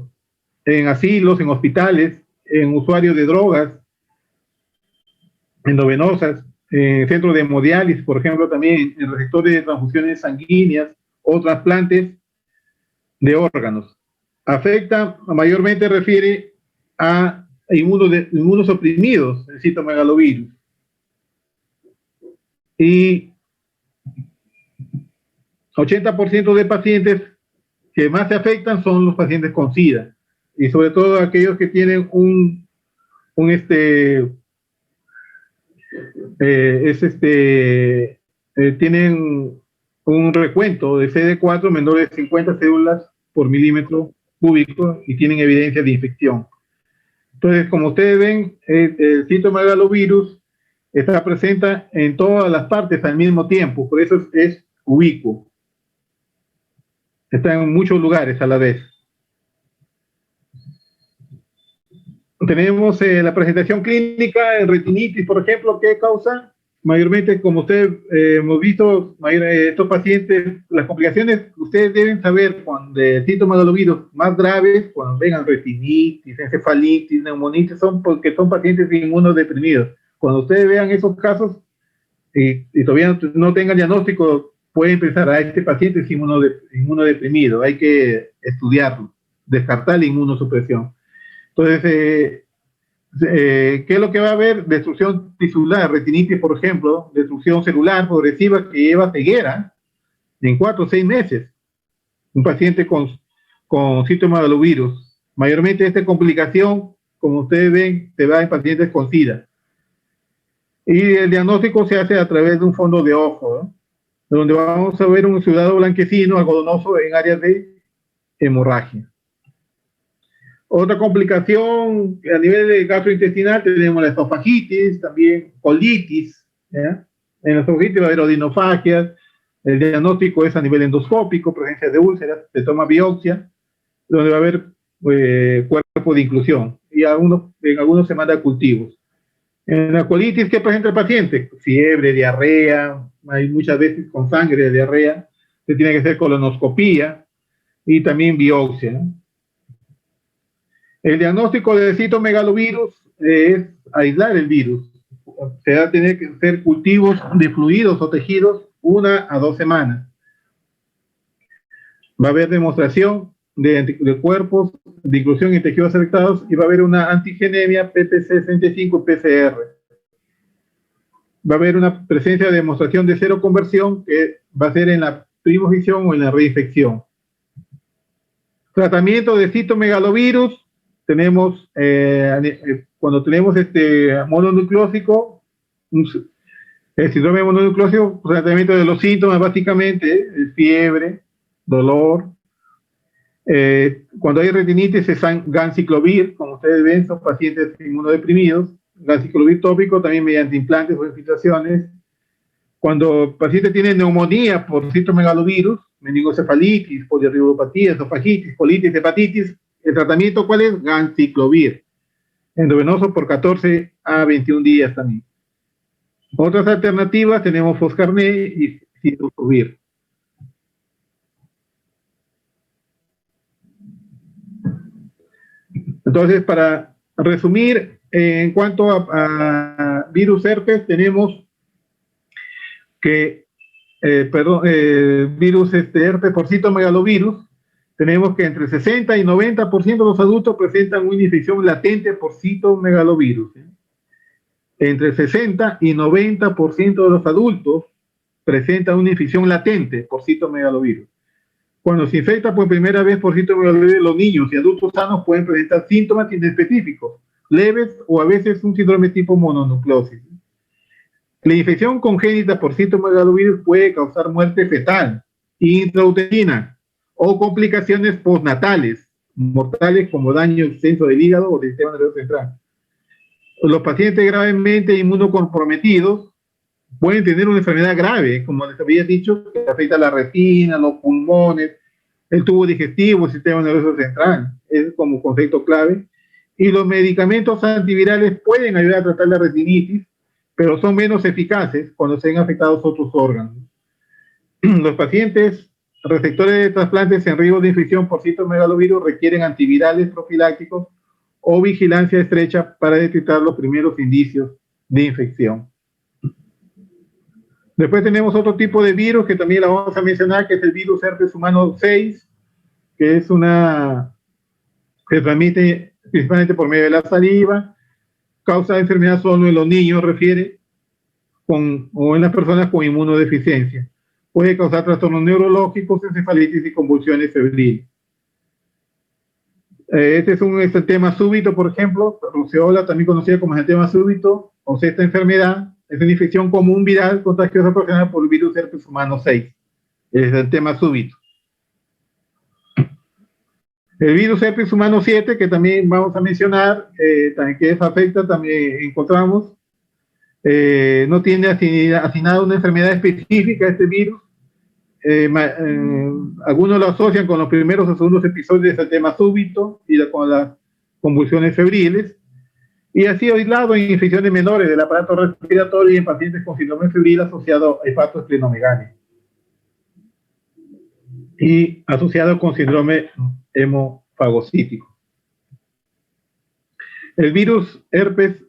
en asilos, en hospitales, en usuarios de drogas endovenosas, en centros de hemodiálisis, por ejemplo, también en receptores de transfusiones sanguíneas o trasplantes de órganos. Afecta, mayormente refiere a inmunosuprimidos, el citomegalovirus. Y 80% de pacientes que más se afectan son los pacientes con SIDA, y sobre todo aquellos que tienen tienen un recuento de CD4 menor de 50 células por milímetro cúbico y tienen evidencia de infección. Entonces, como ustedes ven, el citomegalovirus está presente en todas las partes al mismo tiempo, por eso es ubicuo. Está en muchos lugares a la vez. Tenemos la presentación clínica, el retinitis, por ejemplo, ¿qué causa? Mayormente, como ustedes hemos visto, estos pacientes, las complicaciones, ustedes deben saber cuando citomegalovirus más graves, cuando vengan retinitis, encefalitis, neumonitis, son porque son pacientes inmunodeprimidos. Cuando ustedes vean esos casos y todavía no tengan diagnóstico, pueden pensar, este paciente es inmunodeprimido, hay que estudiarlo, descartar la inmunosupresión. Entonces, ¿qué es lo que va a haber? Destrucción tisular, retinitis, por ejemplo, destrucción celular progresiva que lleva ceguera en 4 o 6 meses. Un paciente con citomegalovirus. Mayormente esta complicación, como ustedes ven, se da en pacientes con SIDA. Y el diagnóstico se hace a través de un fondo de ojo, ¿no? Donde vamos a ver un exudado blanquecino, algodonoso en áreas de hemorragia. Otra complicación a nivel de gastrointestinal tenemos la esofagitis, también colitis, ¿ya? En la esofagitis va a haber odinofagias, el diagnóstico es a nivel endoscópico, presencia de úlceras, se toma biopsia, donde va a haber cuerpo de inclusión y en algunos se manda cultivos. En la colitis, ¿qué presenta el paciente? Fiebre, diarrea, hay muchas veces con sangre de diarrea, se tiene que hacer colonoscopía y también biopsia, ¿no? El diagnóstico de citomegalovirus es aislar el virus. Se va a tener que hacer cultivos de fluidos o tejidos 1 a 2 semanas. Va a haber demostración de cuerpos de inclusión en tejidos afectados y va a haber una antigenemia PPC65 PCR. Va a haber una presencia de demostración de cero conversión que va a ser en la primoficción o en la reinfección. Tratamiento de citomegalovirus. Tenemos, cuando tenemos mononucleósico, el síndrome mononucleósico, tratamiento de los síntomas básicamente, fiebre, dolor. Cuando hay retinitis es ganciclovir, como ustedes ven, son pacientes inmunodeprimidos. Ganciclovir tópico también mediante implantes o infiltraciones. Cuando el paciente tiene neumonía por citomegalovirus, meningocefalitis, poliarticulopatía, esofagitis, colitis, hepatitis, ¿el tratamiento cuál es? Ganciclovir, endovenoso por 14 a 21 días también. Otras alternativas tenemos Foscarnet y Citomegalovirus. Entonces, para resumir, en cuanto a virus herpes, tenemos que, virus herpes por citomegalovirus, tenemos que entre 60 y 90% de los adultos presentan una infección latente por citomegalovirus. Entre 60 y 90% de los adultos presentan una infección latente por citomegalovirus. Cuando se infecta por primera vez por citomegalovirus, los niños y adultos sanos pueden presentar síntomas inespecíficos, leves o a veces un síndrome tipo mononucleosis. La infección congénita por citomegalovirus puede causar muerte fetal, intrauterina o complicaciones postnatales, mortales como daño extenso del hígado o del sistema nervioso central. Los pacientes gravemente inmunocomprometidos pueden tener una enfermedad grave, como les había dicho, que afecta a la retina, los pulmones, el tubo digestivo, el sistema nervioso central. Es como concepto clave. Y los medicamentos antivirales pueden ayudar a tratar la retinitis, pero son menos eficaces cuando se ven afectados otros órganos. Los pacientes receptores de trasplantes en riesgo de infección por citomegalovirus requieren antivirales profilácticos o vigilancia estrecha para detectar los primeros indicios de infección. Después tenemos otro tipo de virus que también la vamos a mencionar, que es el virus herpes humano 6, que es que se transmite principalmente por medio de la saliva, causa enfermedad solo en los niños, refiere, o en las personas con inmunodeficiencia. Puede causar trastornos neurológicos, encefalitis y convulsiones febriles. Este es un tema súbito, por ejemplo, ruceola, también conocida como tema súbito, o esta enfermedad, es una infección común viral contagiosa ocasionada por el virus herpes humano 6. Es el tema súbito. El virus herpes humano 7, que también vamos a mencionar, también que afecta, también encontramos, no tiene asignada una enfermedad específica a este virus. Algunos lo asocian con los primeros o segundos episodios del tema súbito y con las convulsiones febriles, y ha sido aislado en infecciones menores del aparato respiratorio y en pacientes con síndrome febril asociado a infarto esplenomegálico y asociado con síndrome hemofagocítico. El virus herpes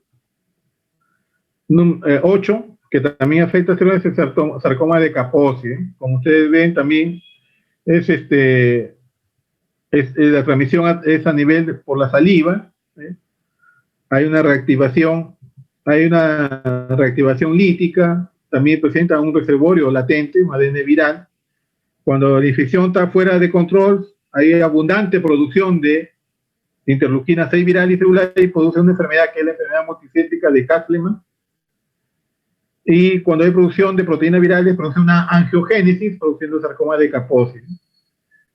8, que también afecta células del sarcoma de Kaposi, como ustedes ven, también la transmisión es a nivel por la saliva. Hay una reactivación lítica, también presenta un reservorio latente, un ADN viral. Cuando la infección está fuera de control, hay abundante producción de interleuquina 6 viral y celular y produce una enfermedad que es la enfermedad multicéntrica de Castleman. Y cuando hay producción de proteínas virales, produce una angiogénesis, produciendo sarcoma de Kaposi.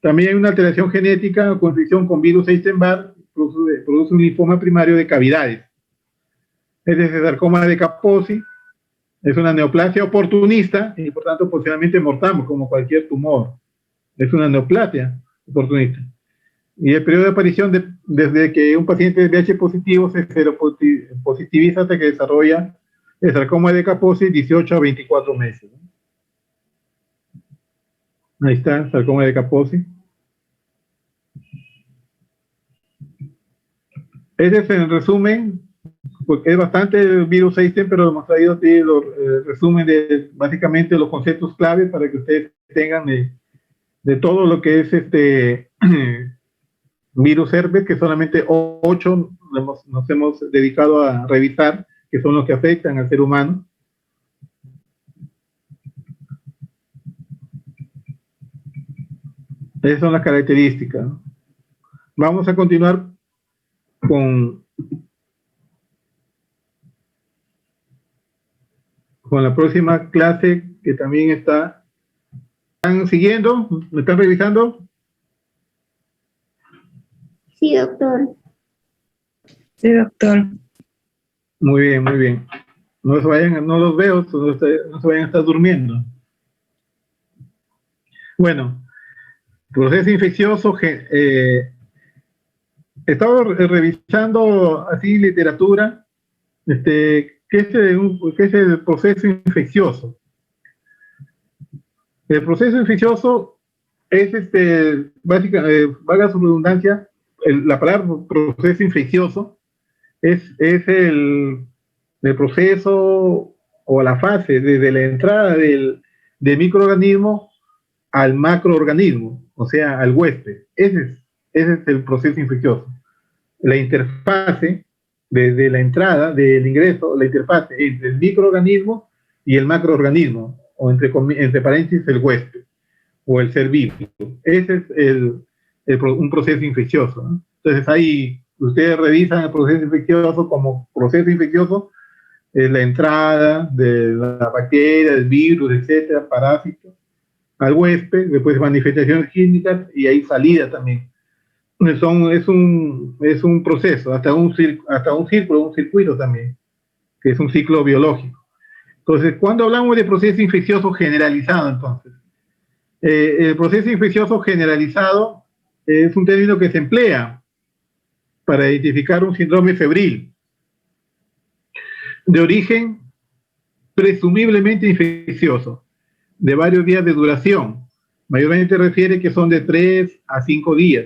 También hay una alteración genética con infección con virus Epstein-Barr, produce un linfoma primario de cavidades. Este sarcoma de Kaposi es una neoplasia oportunista y por tanto posiblemente mortal, como cualquier tumor. Es una neoplasia oportunista. Y el periodo de aparición desde que un paciente es VIH positivo se seropositiviza hasta que desarrolla el sarcoma de Kaposi 18 a 24 meses. Ahí está el sarcoma de Kaposi. Ese es en resumen, porque es bastante el virus Einstein, pero hemos traído aquí los resumen de básicamente los conceptos clave para que ustedes tengan de todo lo que es virus herpes, que solamente 8 nos hemos dedicado a revisar, que son los que afectan al ser humano. Esas son las características, ¿no? Vamos a continuar con la próxima clase, que también está. ¿Están siguiendo? ¿Me están revisando? Sí, doctor. Sí, doctor. Muy bien, muy bien. No los veo, no se vayan a estar durmiendo. Bueno, proceso infeccioso. Estaba revisando así literatura, ¿qué es el proceso infeccioso? El proceso infeccioso es, básicamente, valga su redundancia, la palabra proceso infeccioso es el proceso o la fase desde la entrada del microorganismo al macroorganismo, o sea, al huésped. Ese es el proceso infeccioso. La interfase, desde la entrada del ingreso, la interfase entre el microorganismo y el macroorganismo, o entre paréntesis el huésped, o el ser vivo. Ese es un proceso infeccioso, ¿no? Entonces ahí ustedes revisan el proceso infeccioso como proceso infeccioso, es la entrada de la bacteria, del virus, etcétera, parásitos, al huésped, después manifestaciones clínicas y ahí salida también. Es un proceso, hasta un círculo, un circuito también, que es un ciclo biológico. Entonces, cuando hablamos de proceso infeccioso generalizado, entonces, el proceso infeccioso generalizado es un término que se emplea para identificar un síndrome febril de origen presumiblemente infeccioso, de varios días de duración. Mayormente refiere que son de 3 a 5 días,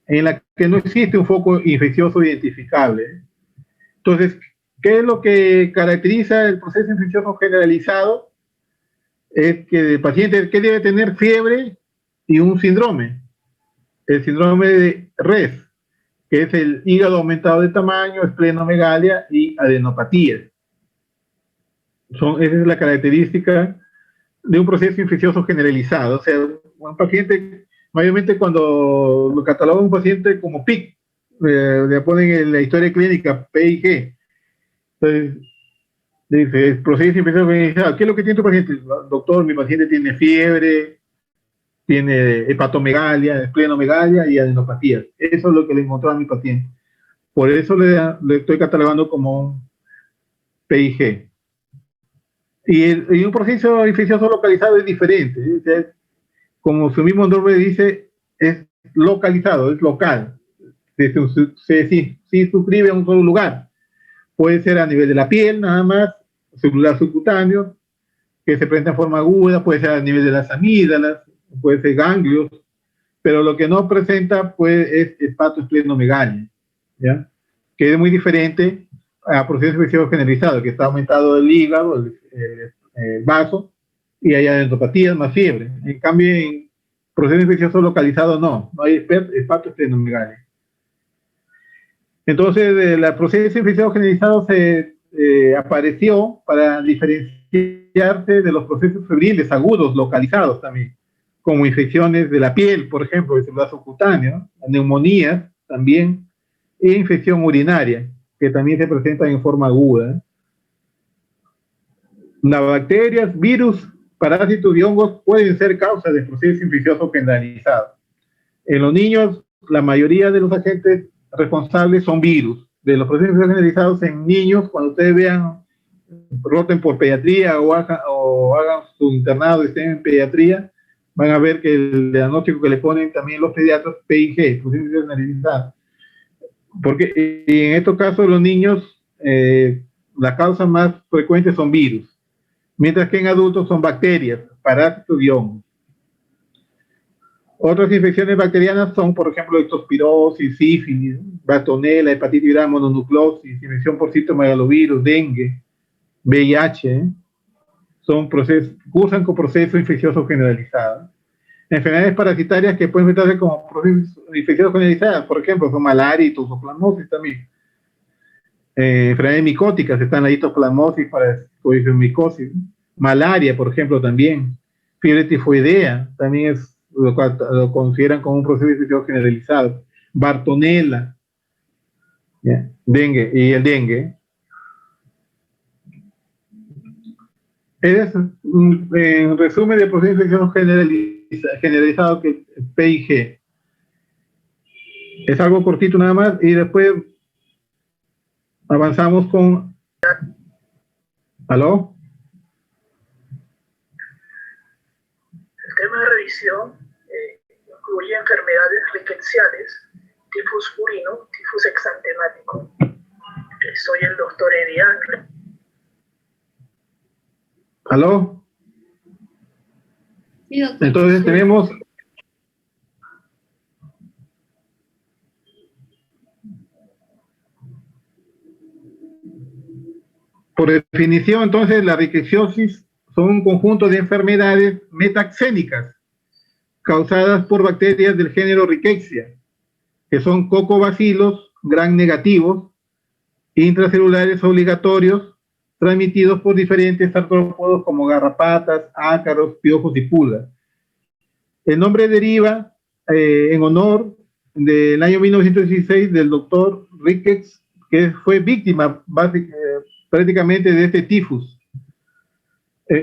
en la que no existe un foco infeccioso identificable. Entonces, ¿qué es lo que caracteriza el proceso infeccioso generalizado? Es que el paciente que debe tener fiebre y un síndrome, el síndrome de RES, que es el hígado aumentado de tamaño, esplenomegalia y adenopatía. Esa es la característica de un proceso infeccioso generalizado. O sea, un paciente, mayormente cuando lo catalogan un paciente como PIC, le ponen en la historia clínica P y G. Entonces, Dice, proceso infeccioso generalizado. ¿Qué es lo que tiene tu paciente? Doctor, mi paciente tiene fiebre, tiene hepatomegalia, esplenomegalia y adenopatías. Eso es lo que le encontró a mi paciente. Por eso le estoy catalogando como un PIG. Y un proceso infeccioso localizado es diferente. O sea, como su mismo nombre dice, es localizado, es local. Se suscribe a un solo lugar. Puede ser a nivel de la piel, nada más, celular subcutáneo, que se presenta en forma aguda, puede ser a nivel de las amígdalas, puede ser ganglios, pero lo que no presenta pues, es hepatoesplenomegalia, ¿ya? Que es muy diferente a proceso infeccioso generalizado, que está aumentado el hígado, el vaso, y hay adenopatías más fiebre. En cambio, en proceso infeccioso localizado no hay hepatoesplenomegalia. Entonces, el proceso infeccioso generalizado se apareció para diferenciarse de los procesos febriles agudos localizados también, como infecciones de la piel, por ejemplo, el celular subcutáneo, neumonías también, e infección urinaria, que también se presentan en forma aguda. Las bacterias, virus, parásitos y hongos pueden ser causas de proceso infeccioso generalizado. En los niños, la mayoría de los agentes responsables son virus. De los procesos generalizados en niños, cuando ustedes vean, roten por pediatría o hagan su internado y estén en pediatría, van a ver que el diagnóstico que le ponen también los pediatras, PIG, procesos generalizados. Porque en estos casos los niños, las causas más frecuentes son virus, mientras que en adultos son bacterias, parásitos y hongos. Otras infecciones bacterianas son, por ejemplo, leptospirosis, sífilis, bartonella, hepatitis viral mononucleosis, infección por citomegalovirus, dengue, VIH, cursan con proceso infeccioso generalizado. Enfermedades parasitarias que pueden enfrentarse como procesos infecciosos generalizados, por ejemplo, son malaria y toxoplasmosis también. Enfermedades micóticas están la histoplasmosis, parasitomicosis, malaria, por ejemplo, también. Fiebre tifoidea también es lo consideran como un proceso infeccioso generalizado. Bartonella, ¿ya? Dengue y el dengue. Es un resumen del proceso infeccioso generalizado que es PIG. Es algo cortito nada más y después avanzamos con... ¿Aló? El tema de revisión incluye enfermedades rickettsiales, tifus urino, tifus exantemático. Soy el doctor Edián. ¿Aló? Sí, doctor. Entonces tenemos... Por definición, entonces, la rickettsiosis son un conjunto de enfermedades metaxénicas causadas por bacterias del género Rickettsia, que son cocobacilos gram negativos, intracelulares obligatorios, transmitidos por diferentes artrópodos como garrapatas, ácaros, piojos y pulgas. El nombre deriva en honor del año 1916 del doctor Ricketts, que fue víctima prácticamente de este tifus,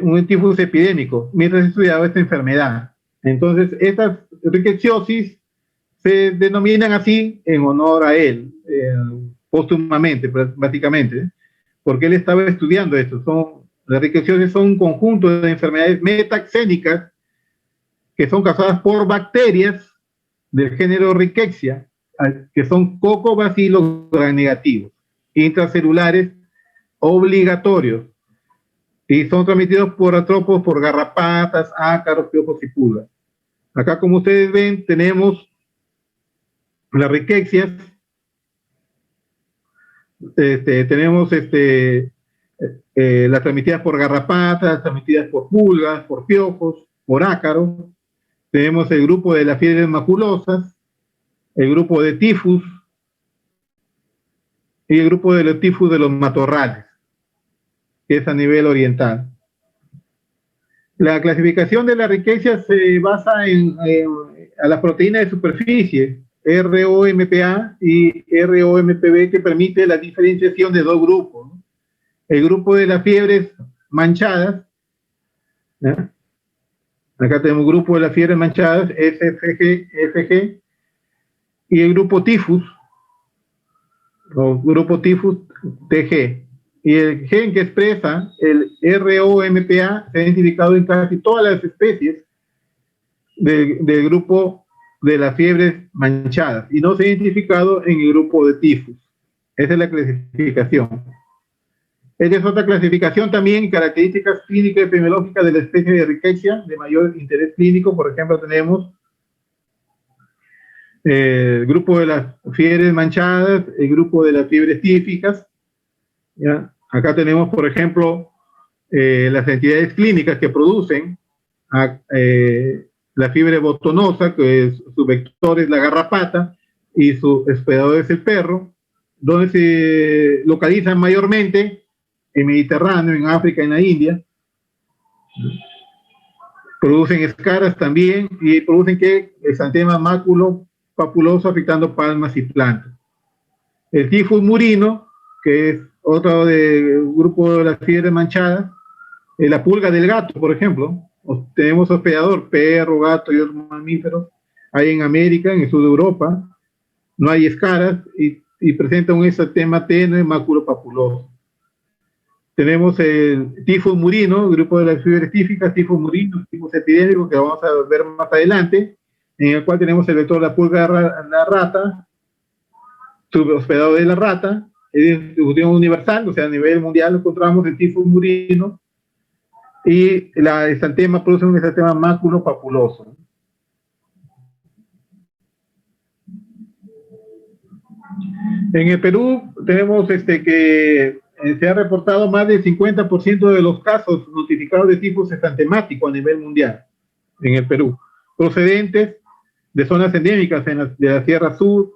un tifus epidémico, mientras estudiaba esta enfermedad. Entonces, estas rickettsiosis se denominan así en honor a él, póstumamente, prácticamente, porque él estaba estudiando esto. Las rickettsiosis son un conjunto de enfermedades metaxénicas que son causadas por bacterias del género Rickettsia, que son cocobacilos gram negativos, intracelulares obligatorios, y son transmitidos por artrópodos, por garrapatas, ácaros, piojos y pulgas. Acá, como ustedes ven, tenemos las rickettsias, tenemos las transmitidas por garrapatas, transmitidas por pulgas, por piojos, por ácaros. Tenemos el grupo de las fiebres maculosas, el grupo de tifus y el grupo de los tifus de los matorrales, que es a nivel oriental. La clasificación de la riqueza se basa a las proteínas de superficie, ROMPA y ROMPB, que permite la diferenciación de dos grupos, ¿no? El grupo de las fiebres manchadas, ¿ya? Acá tenemos grupo de las fiebres manchadas, SFG, FG, y el grupo tifus, o grupo tifus TG. Y el gen que expresa el ROMPA se ha identificado en casi todas las especies del grupo de las fiebres manchadas y no se ha identificado en el grupo de tifus. Esa es la clasificación. Esta es otra clasificación también, características clínicas y epidemiológicas de la especie de Rickettsia de mayor interés clínico. Por ejemplo, tenemos el grupo de las fiebres manchadas, el grupo de las fiebres tíficas, ¿ya? Acá tenemos, por ejemplo, las entidades clínicas que producen la fiebre botonosa, que su vector es la garrapata y su hospedador es el perro, donde se localizan mayormente en Mediterráneo, en África, en la India. Producen escaras también y producen que exantema máculo papuloso afectando palmas y plantas. El tifus murino, que es otro grupo de las fiebres manchadas, la pulga del gato, por ejemplo. Tenemos hospedador, perro, gato y otros mamíferos. Hay en América, en el sur de Europa. No hay escaras y presenta un exantema tenue máculo papuloso. Tenemos el tifus murino, el grupo de las fiebres tíficas, tifus murino, tifus epidémico, que vamos a ver más adelante, en el cual tenemos el vector de la pulga de la rata, su hospedador de la rata, es distribución universal, o sea, a nivel mundial encontramos el tifus murino, y la exantema produce un exantema máculo papuloso. En el Perú tenemos que se ha reportado más del 50% de los casos notificados de tifus exantemático a nivel mundial en el Perú, procedentes de zonas endémicas de la Sierra Sur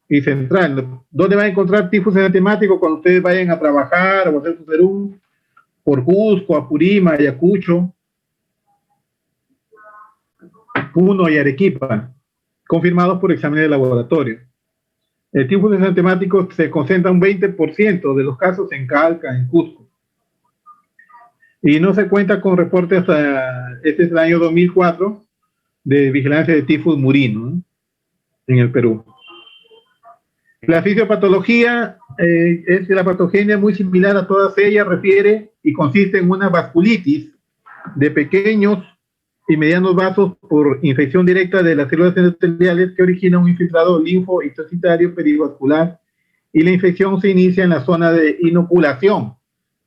y Central. ¿Dónde van a encontrar tifus exantemático cuando ustedes vayan a trabajar o a hacer su Perú? Por Cusco, Apurímac, Ayacucho, Puno y Arequipa, confirmados por exámenes de laboratorio. El tifus exantemático se concentra un 20% de los casos en Calca, en Cusco. Y no se cuenta con reportes hasta este es el año 2004 de vigilancia de tifus murino, ¿no?, en el Perú. La fisiopatología es la patogenia muy similar a todas ellas, refiere y consiste en una vasculitis de pequeños y medianos vasos por infección directa de las células endoteliales que origina un infiltrado linfohistocitario perivascular, y la infección se inicia en la zona de inoculación,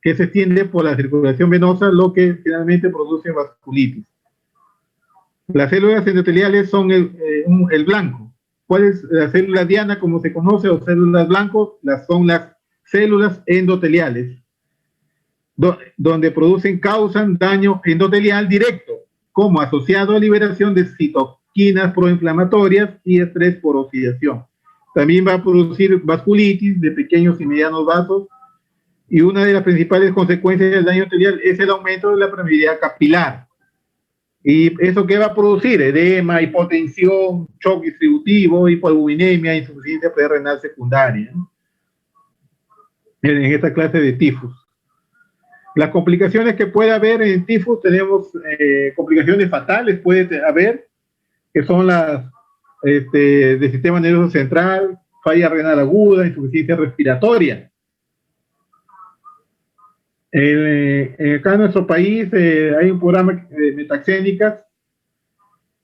que se extiende por la circulación venosa, lo que finalmente produce vasculitis. Las células endoteliales son el blanco. ¿Cuál es la célula diana, como se conoce, o células blancos? Son las células endoteliales, donde causan daño endotelial directo, como asociado a liberación de citoquinas proinflamatorias y estrés por oxidación. También va a producir vasculitis de pequeños y medianos vasos, y una de las principales consecuencias del daño endotelial es el aumento de la permeabilidad capilar. ¿Y eso qué va a producir? Edema, hipotensión, shock distributivo, hipoalbuminemia, insuficiencia renal secundaria, ¿no?, en esta clase de tifus. Las complicaciones que puede haber en tifus, tenemos complicaciones fatales, puede haber, que son las del sistema nervioso central, falla renal aguda, insuficiencia respiratoria. Acá en nuestro país hay un programa de metaxénicas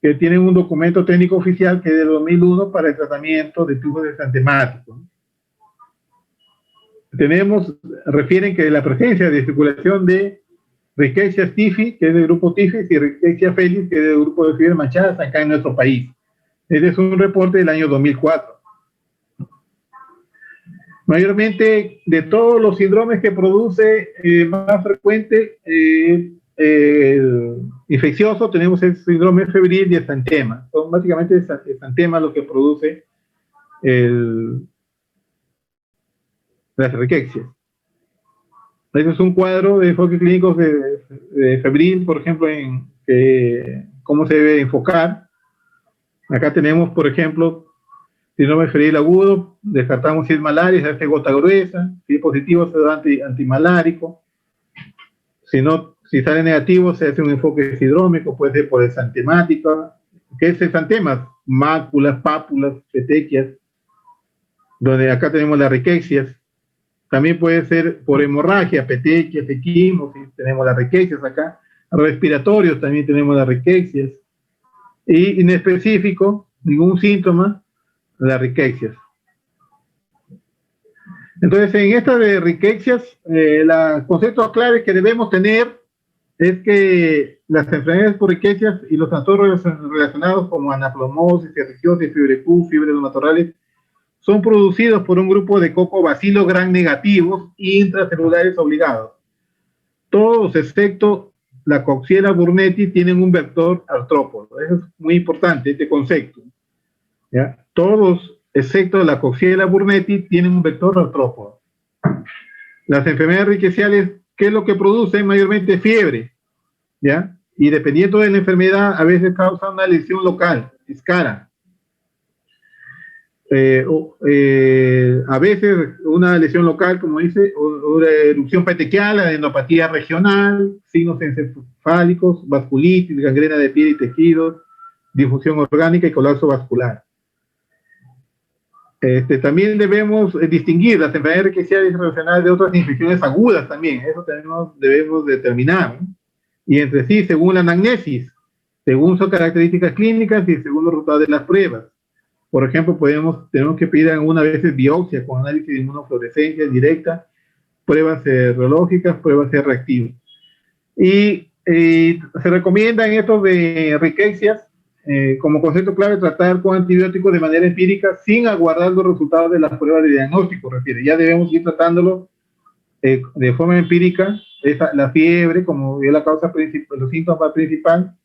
que tienen un documento técnico oficial que es de 2001 para el tratamiento de tifus exantemático. Refieren que la presencia de circulación de Rickettsia staphylococcus, que es del grupo tifus, y Rickettsia felis, que es del grupo de fiebres manchadas acá en nuestro país. Este es un reporte del año 2004. Mayormente, de todos los síndromes que produce, más frecuente infeccioso, tenemos el síndrome febril y exantema. Son básicamente exantema lo que produce las riquecias. Este es un cuadro de enfoques clínicos de febril, por ejemplo, en cómo se debe enfocar. Acá tenemos, por ejemplo, síndrome febril agudo, descartamos si es malaria, se hace gota gruesa, si es positivo se da antimalárico, si no, si sale negativo se hace un enfoque sindrómico, puede ser por exantemática. ¿Qué es exantemas? Máculas, pápulas, petequias, donde acá tenemos las riquecias. También puede ser por hemorragia, petequias, equimos, ¿sí? Tenemos las riquecias acá. Respiratorios también tenemos las riquecias. Y inespecífico, ningún síntoma, las riquecias. Entonces, en esta de riquecias, los conceptos claves que debemos tener es que las enfermedades por riquecias y los trastornos relacionados como anaplomosis, escherichiosis, fiebre Q, fiebres reumatorales, son producidos por un grupo de cocobacilos gram negativos intracelulares obligados. Todos, excepto la Coxiella burnetii, tienen un vector artrópodo. Eso es muy importante, este concepto. ¿Ya? Todos, excepto la Coxiella burnetii, tienen un vector artrópodo. Las enfermedades riqueciales, ¿qué es lo que producen? Mayormente fiebre, ¿ya? Y dependiendo de la enfermedad, a veces causa una lesión local, escara. A veces una lesión local, como dice, una erupción petequial, adenopatía regional, signos encefálicos, vasculitis, gangrena de piel y tejidos, difusión orgánica y colapso vascular. También debemos distinguir las enfermedades riqueciales relacionadas de otras infecciones agudas también, eso debemos determinar, ¿no? Y entre sí, según la anamnesis, según sus características clínicas y según los resultados de las pruebas. Por ejemplo, tenemos que pedir algunas veces biopsia con análisis de inmunofluorescencia directa, pruebas serológicas, pruebas reactivas. Y se recomienda en estos de riquecias, como concepto clave, tratar con antibióticos de manera empírica sin aguardar los resultados de las pruebas de diagnóstico, refiere. Ya debemos ir tratándolo de forma empírica, la fiebre, como es la causa principal, los síntomas principal,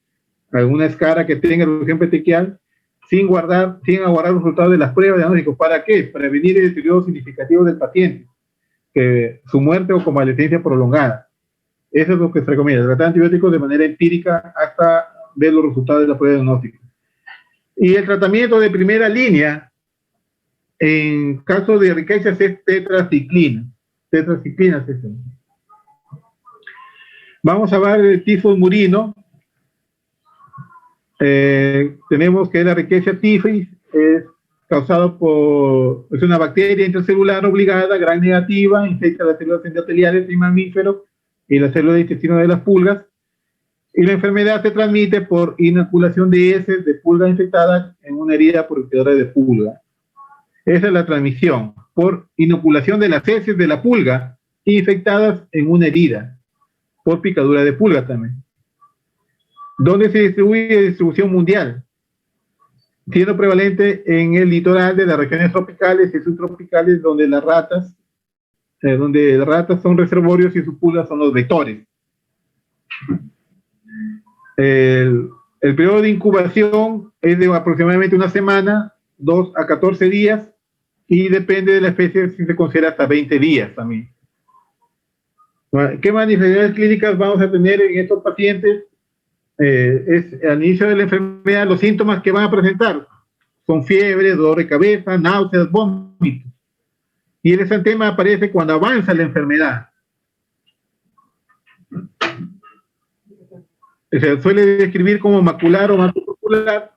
alguna escara que tenga erupción petequial, sin aguardar los resultados de las pruebas de diagnóstico. ¿Para qué? Para prevenir el deterioro significativo del paciente, que su muerte o convalecencia prolongada. Eso es lo que se recomienda, tratar antibióticos de manera empírica hasta ver los resultados de la prueba de diagnóstico. Y el tratamiento de primera línea, en caso de riquecias, es tetraciclina. Tetraciclina es eso. Vamos a ver el tifus murino. Tenemos que la riqueza tifus es causado es una bacteria intracelular obligada, gram negativa, infecta las células endoteliales y mamíferos y las células de intestino de las pulgas, y la enfermedad se transmite por inoculación de heces de pulga infectada en una herida portadora de pulga. Esa es la transmisión, por inoculación de las heces de la pulga infectadas en una herida, por picadura de pulga también. ¿Dónde se distribuye? Distribución mundial, siendo prevalente en el litoral de las regiones tropicales y subtropicales, donde las ratas son reservorios y sus pulgas son los vectores. El periodo de incubación es de aproximadamente una semana, 2 a 14 días, y depende de la especie, si se considera hasta 20 días también. ¿Qué manifestaciones clínicas vamos a tener en estos pacientes? Es al inicio de la enfermedad, los síntomas que van a presentar son fiebre, dolor de cabeza, náuseas, vómitos. Y el exantema aparece cuando avanza la enfermedad. Se suele describir como macular o macropopular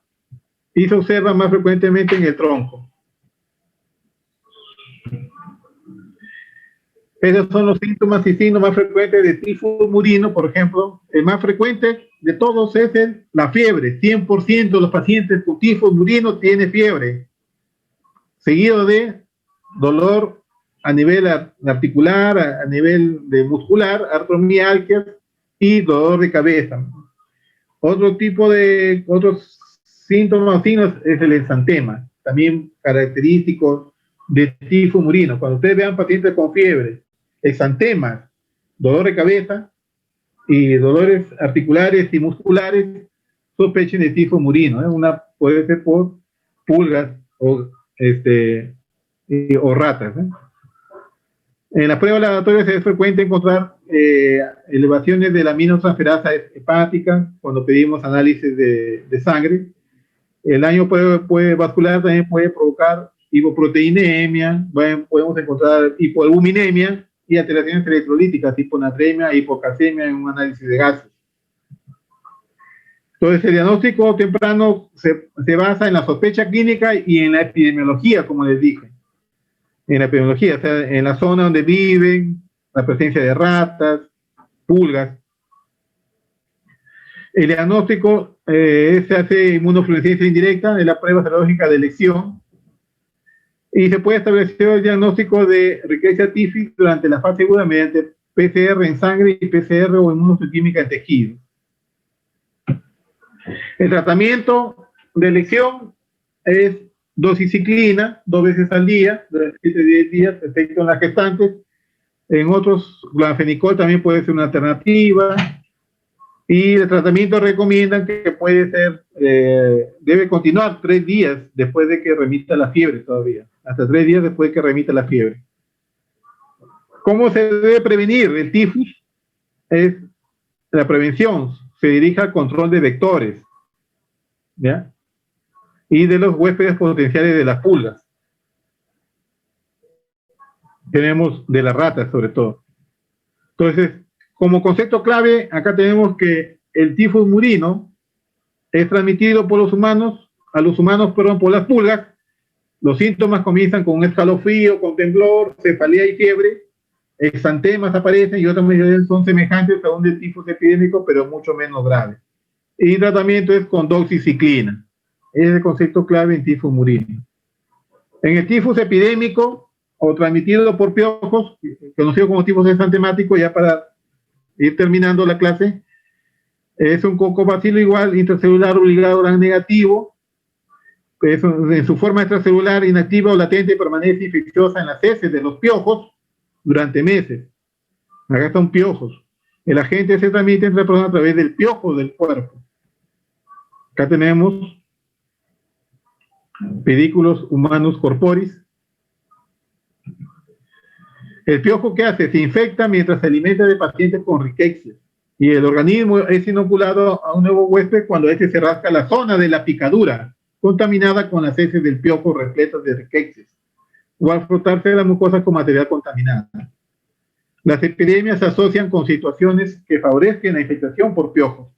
y se observa más frecuentemente en el tronco. Esos son los síntomas y signos más frecuentes de tifus murino, por ejemplo. El más frecuente de todos es la fiebre. 100% de los pacientes con tifus murino tiene fiebre, seguido de dolor a nivel articular, a nivel de muscular, artromialgias y dolor de cabeza. Otros síntomas o signos es el exantema, también característico de tifus murino. Cuando ustedes vean pacientes con fiebre, exantemas, dolor de cabeza y dolores articulares y musculares, sospechen de tifus murino, ¿eh? Puede ser por pulgas o ratas, ¿eh? En la prueba laboratoria es frecuente encontrar elevaciones de la aminotransferasa hepática cuando pedimos análisis de sangre, El daño vascular también puede provocar hipoproteinemia, podemos encontrar hipoalbuminemia y alteraciones electrolíticas tipo natremia, hipocalcemia en un análisis de gases. Entonces, el diagnóstico temprano se basa en la sospecha clínica y en la epidemiología, como les dije. En la epidemiología, o sea, en la zona donde viven, la presencia de ratas, pulgas. El diagnóstico se hace inmunofluorescencia indirecta, es la prueba serológica de elección, y se puede establecer el diagnóstico de riqueza tifus durante la fase aguda mediante PCR en sangre y PCR o inmunohistoquímica en tejido. El tratamiento de elección es doxiciclina 2 veces al día, durante 7 a 10 días, efecto en las gestantes. En otros, glanfenicol también puede ser una alternativa. Y el tratamiento recomiendan que puede ser, debe continuar 3 días después de que remita la fiebre todavía. Hasta 3 días después de que remita la fiebre. ¿Cómo se debe prevenir el tifus? Es la prevención. Se dirige al control de vectores, ¿ya? Y de los huéspedes potenciales de las pulgas. Tenemos de las ratas, sobre todo. Entonces, como concepto clave, acá tenemos que el tifus murino es transmitido por los humanos, por las pulgas. Los síntomas comienzan con un escalofrío, con temblor, cefalea y fiebre. Exantemas aparecen y otras medidas son semejantes a un de tifus epidémico, pero mucho menos grave. Y el tratamiento es con doxiciclina. Es el concepto clave en tifus murino. En el tifus epidémico o transmitido por piojos, conocido como tifus exantemático, ya para ir terminando la clase, es un cocobacilo igual intracelular obligado gran negativo. En su forma extracelular inactiva o latente permanece infecciosa en las heces de los piojos durante meses. Acá están piojos. El agente se transmite entre personas a través del piojo del cuerpo. Acá tenemos pedículos humanos corporis. El piojo, ¿qué hace? Se infecta mientras se alimenta de pacientes con riqueza. Y el organismo es inoculado a un nuevo huésped cuando este se rasca la zona de la picadura, contaminada con las heces del piojo repletas de riquezas, o al frotarse la mucosa con material contaminado. Las epidemias se asocian con situaciones que favorezcan la infectación por piojos.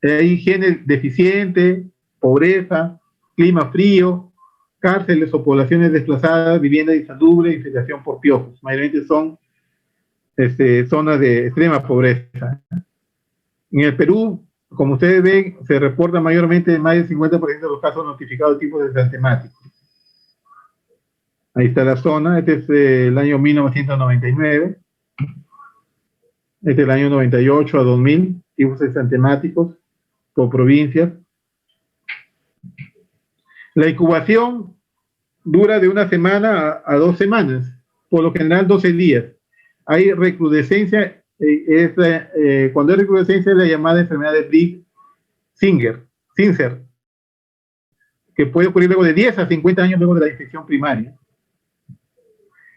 Hay higiene deficiente, pobreza, clima frío, cárceles o poblaciones desplazadas, vivienda insalubre, infectación por piojos. Mayormente son zonas de extrema pobreza. En el Perú, como ustedes ven, se reporta mayormente más del 50% de los casos notificados de tipos exantemáticos. Ahí está la zona, este es el año 1999, este es el año 98 a 2000, tipos exantemáticos por provincias. La incubación dura de 1 semana a 2 semanas, por lo general 12 días. Hay recrudescencia, cuando hay recrudescencia es la llamada enfermedad de Briggs-Singer, que puede ocurrir luego de 10 a 50 años luego de la infección primaria.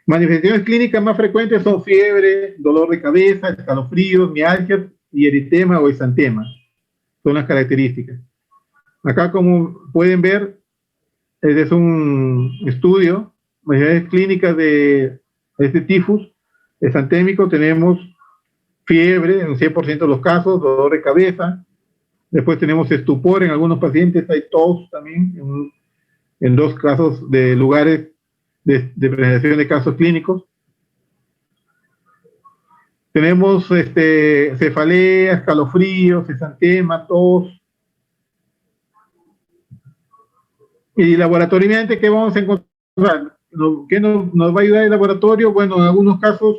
Manifestaciones clínicas más frecuentes son fiebre, dolor de cabeza, escalofríos, mialgias y eritema o exantema. Son las características. Acá, como pueden ver, este es un estudio, manifestaciones clínicas de este tifus exantémico. Tenemos fiebre en un 100% de los casos, dolor de cabeza. Después tenemos estupor en algunos pacientes, hay tos también en 2 casos de lugares de presentación de casos clínicos. Tenemos cefalea, escalofríos, exantema, tos. Y laboratoriamente, ¿qué vamos a encontrar? ¿Qué nos va a ayudar el laboratorio? Bueno, en algunos casos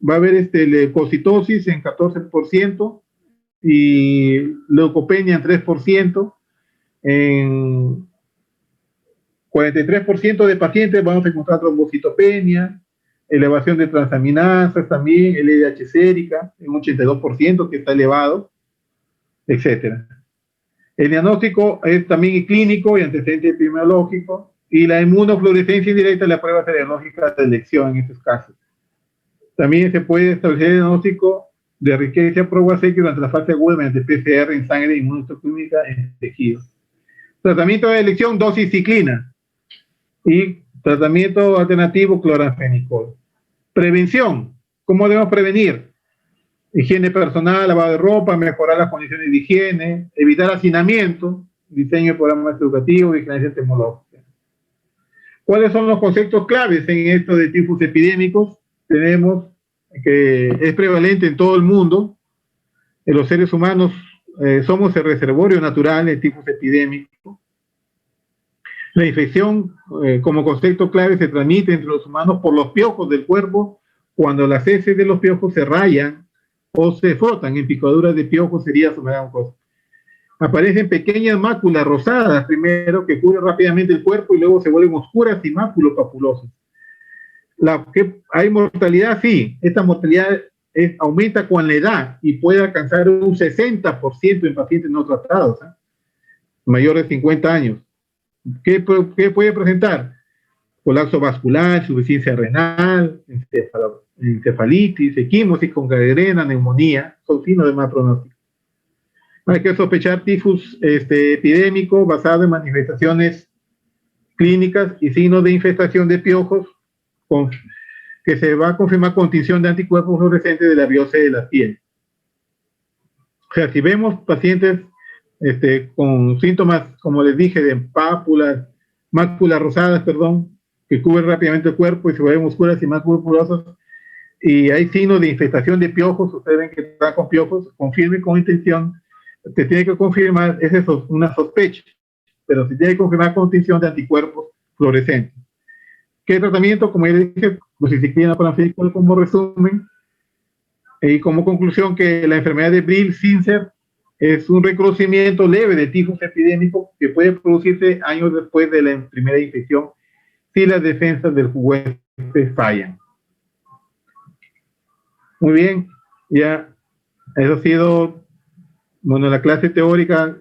va a haber leucocitosis en 14% y leucopenia en 3%. En 43% de pacientes vamos a encontrar trombocitopenia, elevación de transaminasas también, LDH sérica en un 82% que está elevado, etc. El diagnóstico es también clínico y antecedente epidemiológico, y la inmunofluorescencia indirecta es la prueba serológica de elección en estos casos. También se puede establecer el diagnóstico de riqueza por X durante la fase aguda mediante PCR en sangre e inmunohistoquímica en tejidos. Tratamiento de elección, doxiciclina. Y tratamiento alternativo, cloranfenicol. Prevención. ¿Cómo debemos prevenir? Higiene personal, lavado de ropa, mejorar las condiciones de higiene, evitar hacinamiento, diseño de programas educativos, vigilancia entomológica. ¿Cuáles son los conceptos claves en esto de tifus epidémicos? Tenemos que es prevalente en todo el mundo. En los seres humanos somos el reservorio natural del tifus epidémico. La infección, como concepto clave, se transmite entre los humanos por los piojos del cuerpo cuando las heces de los piojos se rayan o se frotan en picaduras de piojos, heridas o megancos. Aparecen pequeñas máculas rosadas primero que cubren rápidamente el cuerpo y luego se vuelven oscuras y máculos papulosos. ¿Hay mortalidad? Sí. Esta mortalidad aumenta con la edad y puede alcanzar un 60% en pacientes no tratados, mayores de 50 años. ¿Qué puede presentar? Colapso vascular, insuficiencia renal, encefalitis, equimosis con gangrena, neumonía, son signos de mal pronóstico. Hay que sospechar tifus epidémico basado en manifestaciones clínicas y signos de infestación de piojos que se va a confirmar con tinción de anticuerpos fluorescentes de la biopsia de la piel. O sea, si vemos pacientes con síntomas, como les dije, de máculas rosadas, que cubren rápidamente el cuerpo y se vuelven oscuras y más purpurosas, y hay signos de infestación de piojos, ustedes ven que está con piojos, confirme con intención, se tiene que confirmar, es una sospecha, pero se tiene que confirmar con tinción de anticuerpos fluorescentes. ¿Qué tratamiento? Como ya dije, doxiciclina, cloranfenicol como resumen, y como conclusión que la enfermedad de Brill-Zinsser es un reconocimiento leve de tifus epidémico que puede producirse años después de la primera infección si las defensas del juguete fallan. Muy bien, ya eso ha sido, la clase teórica.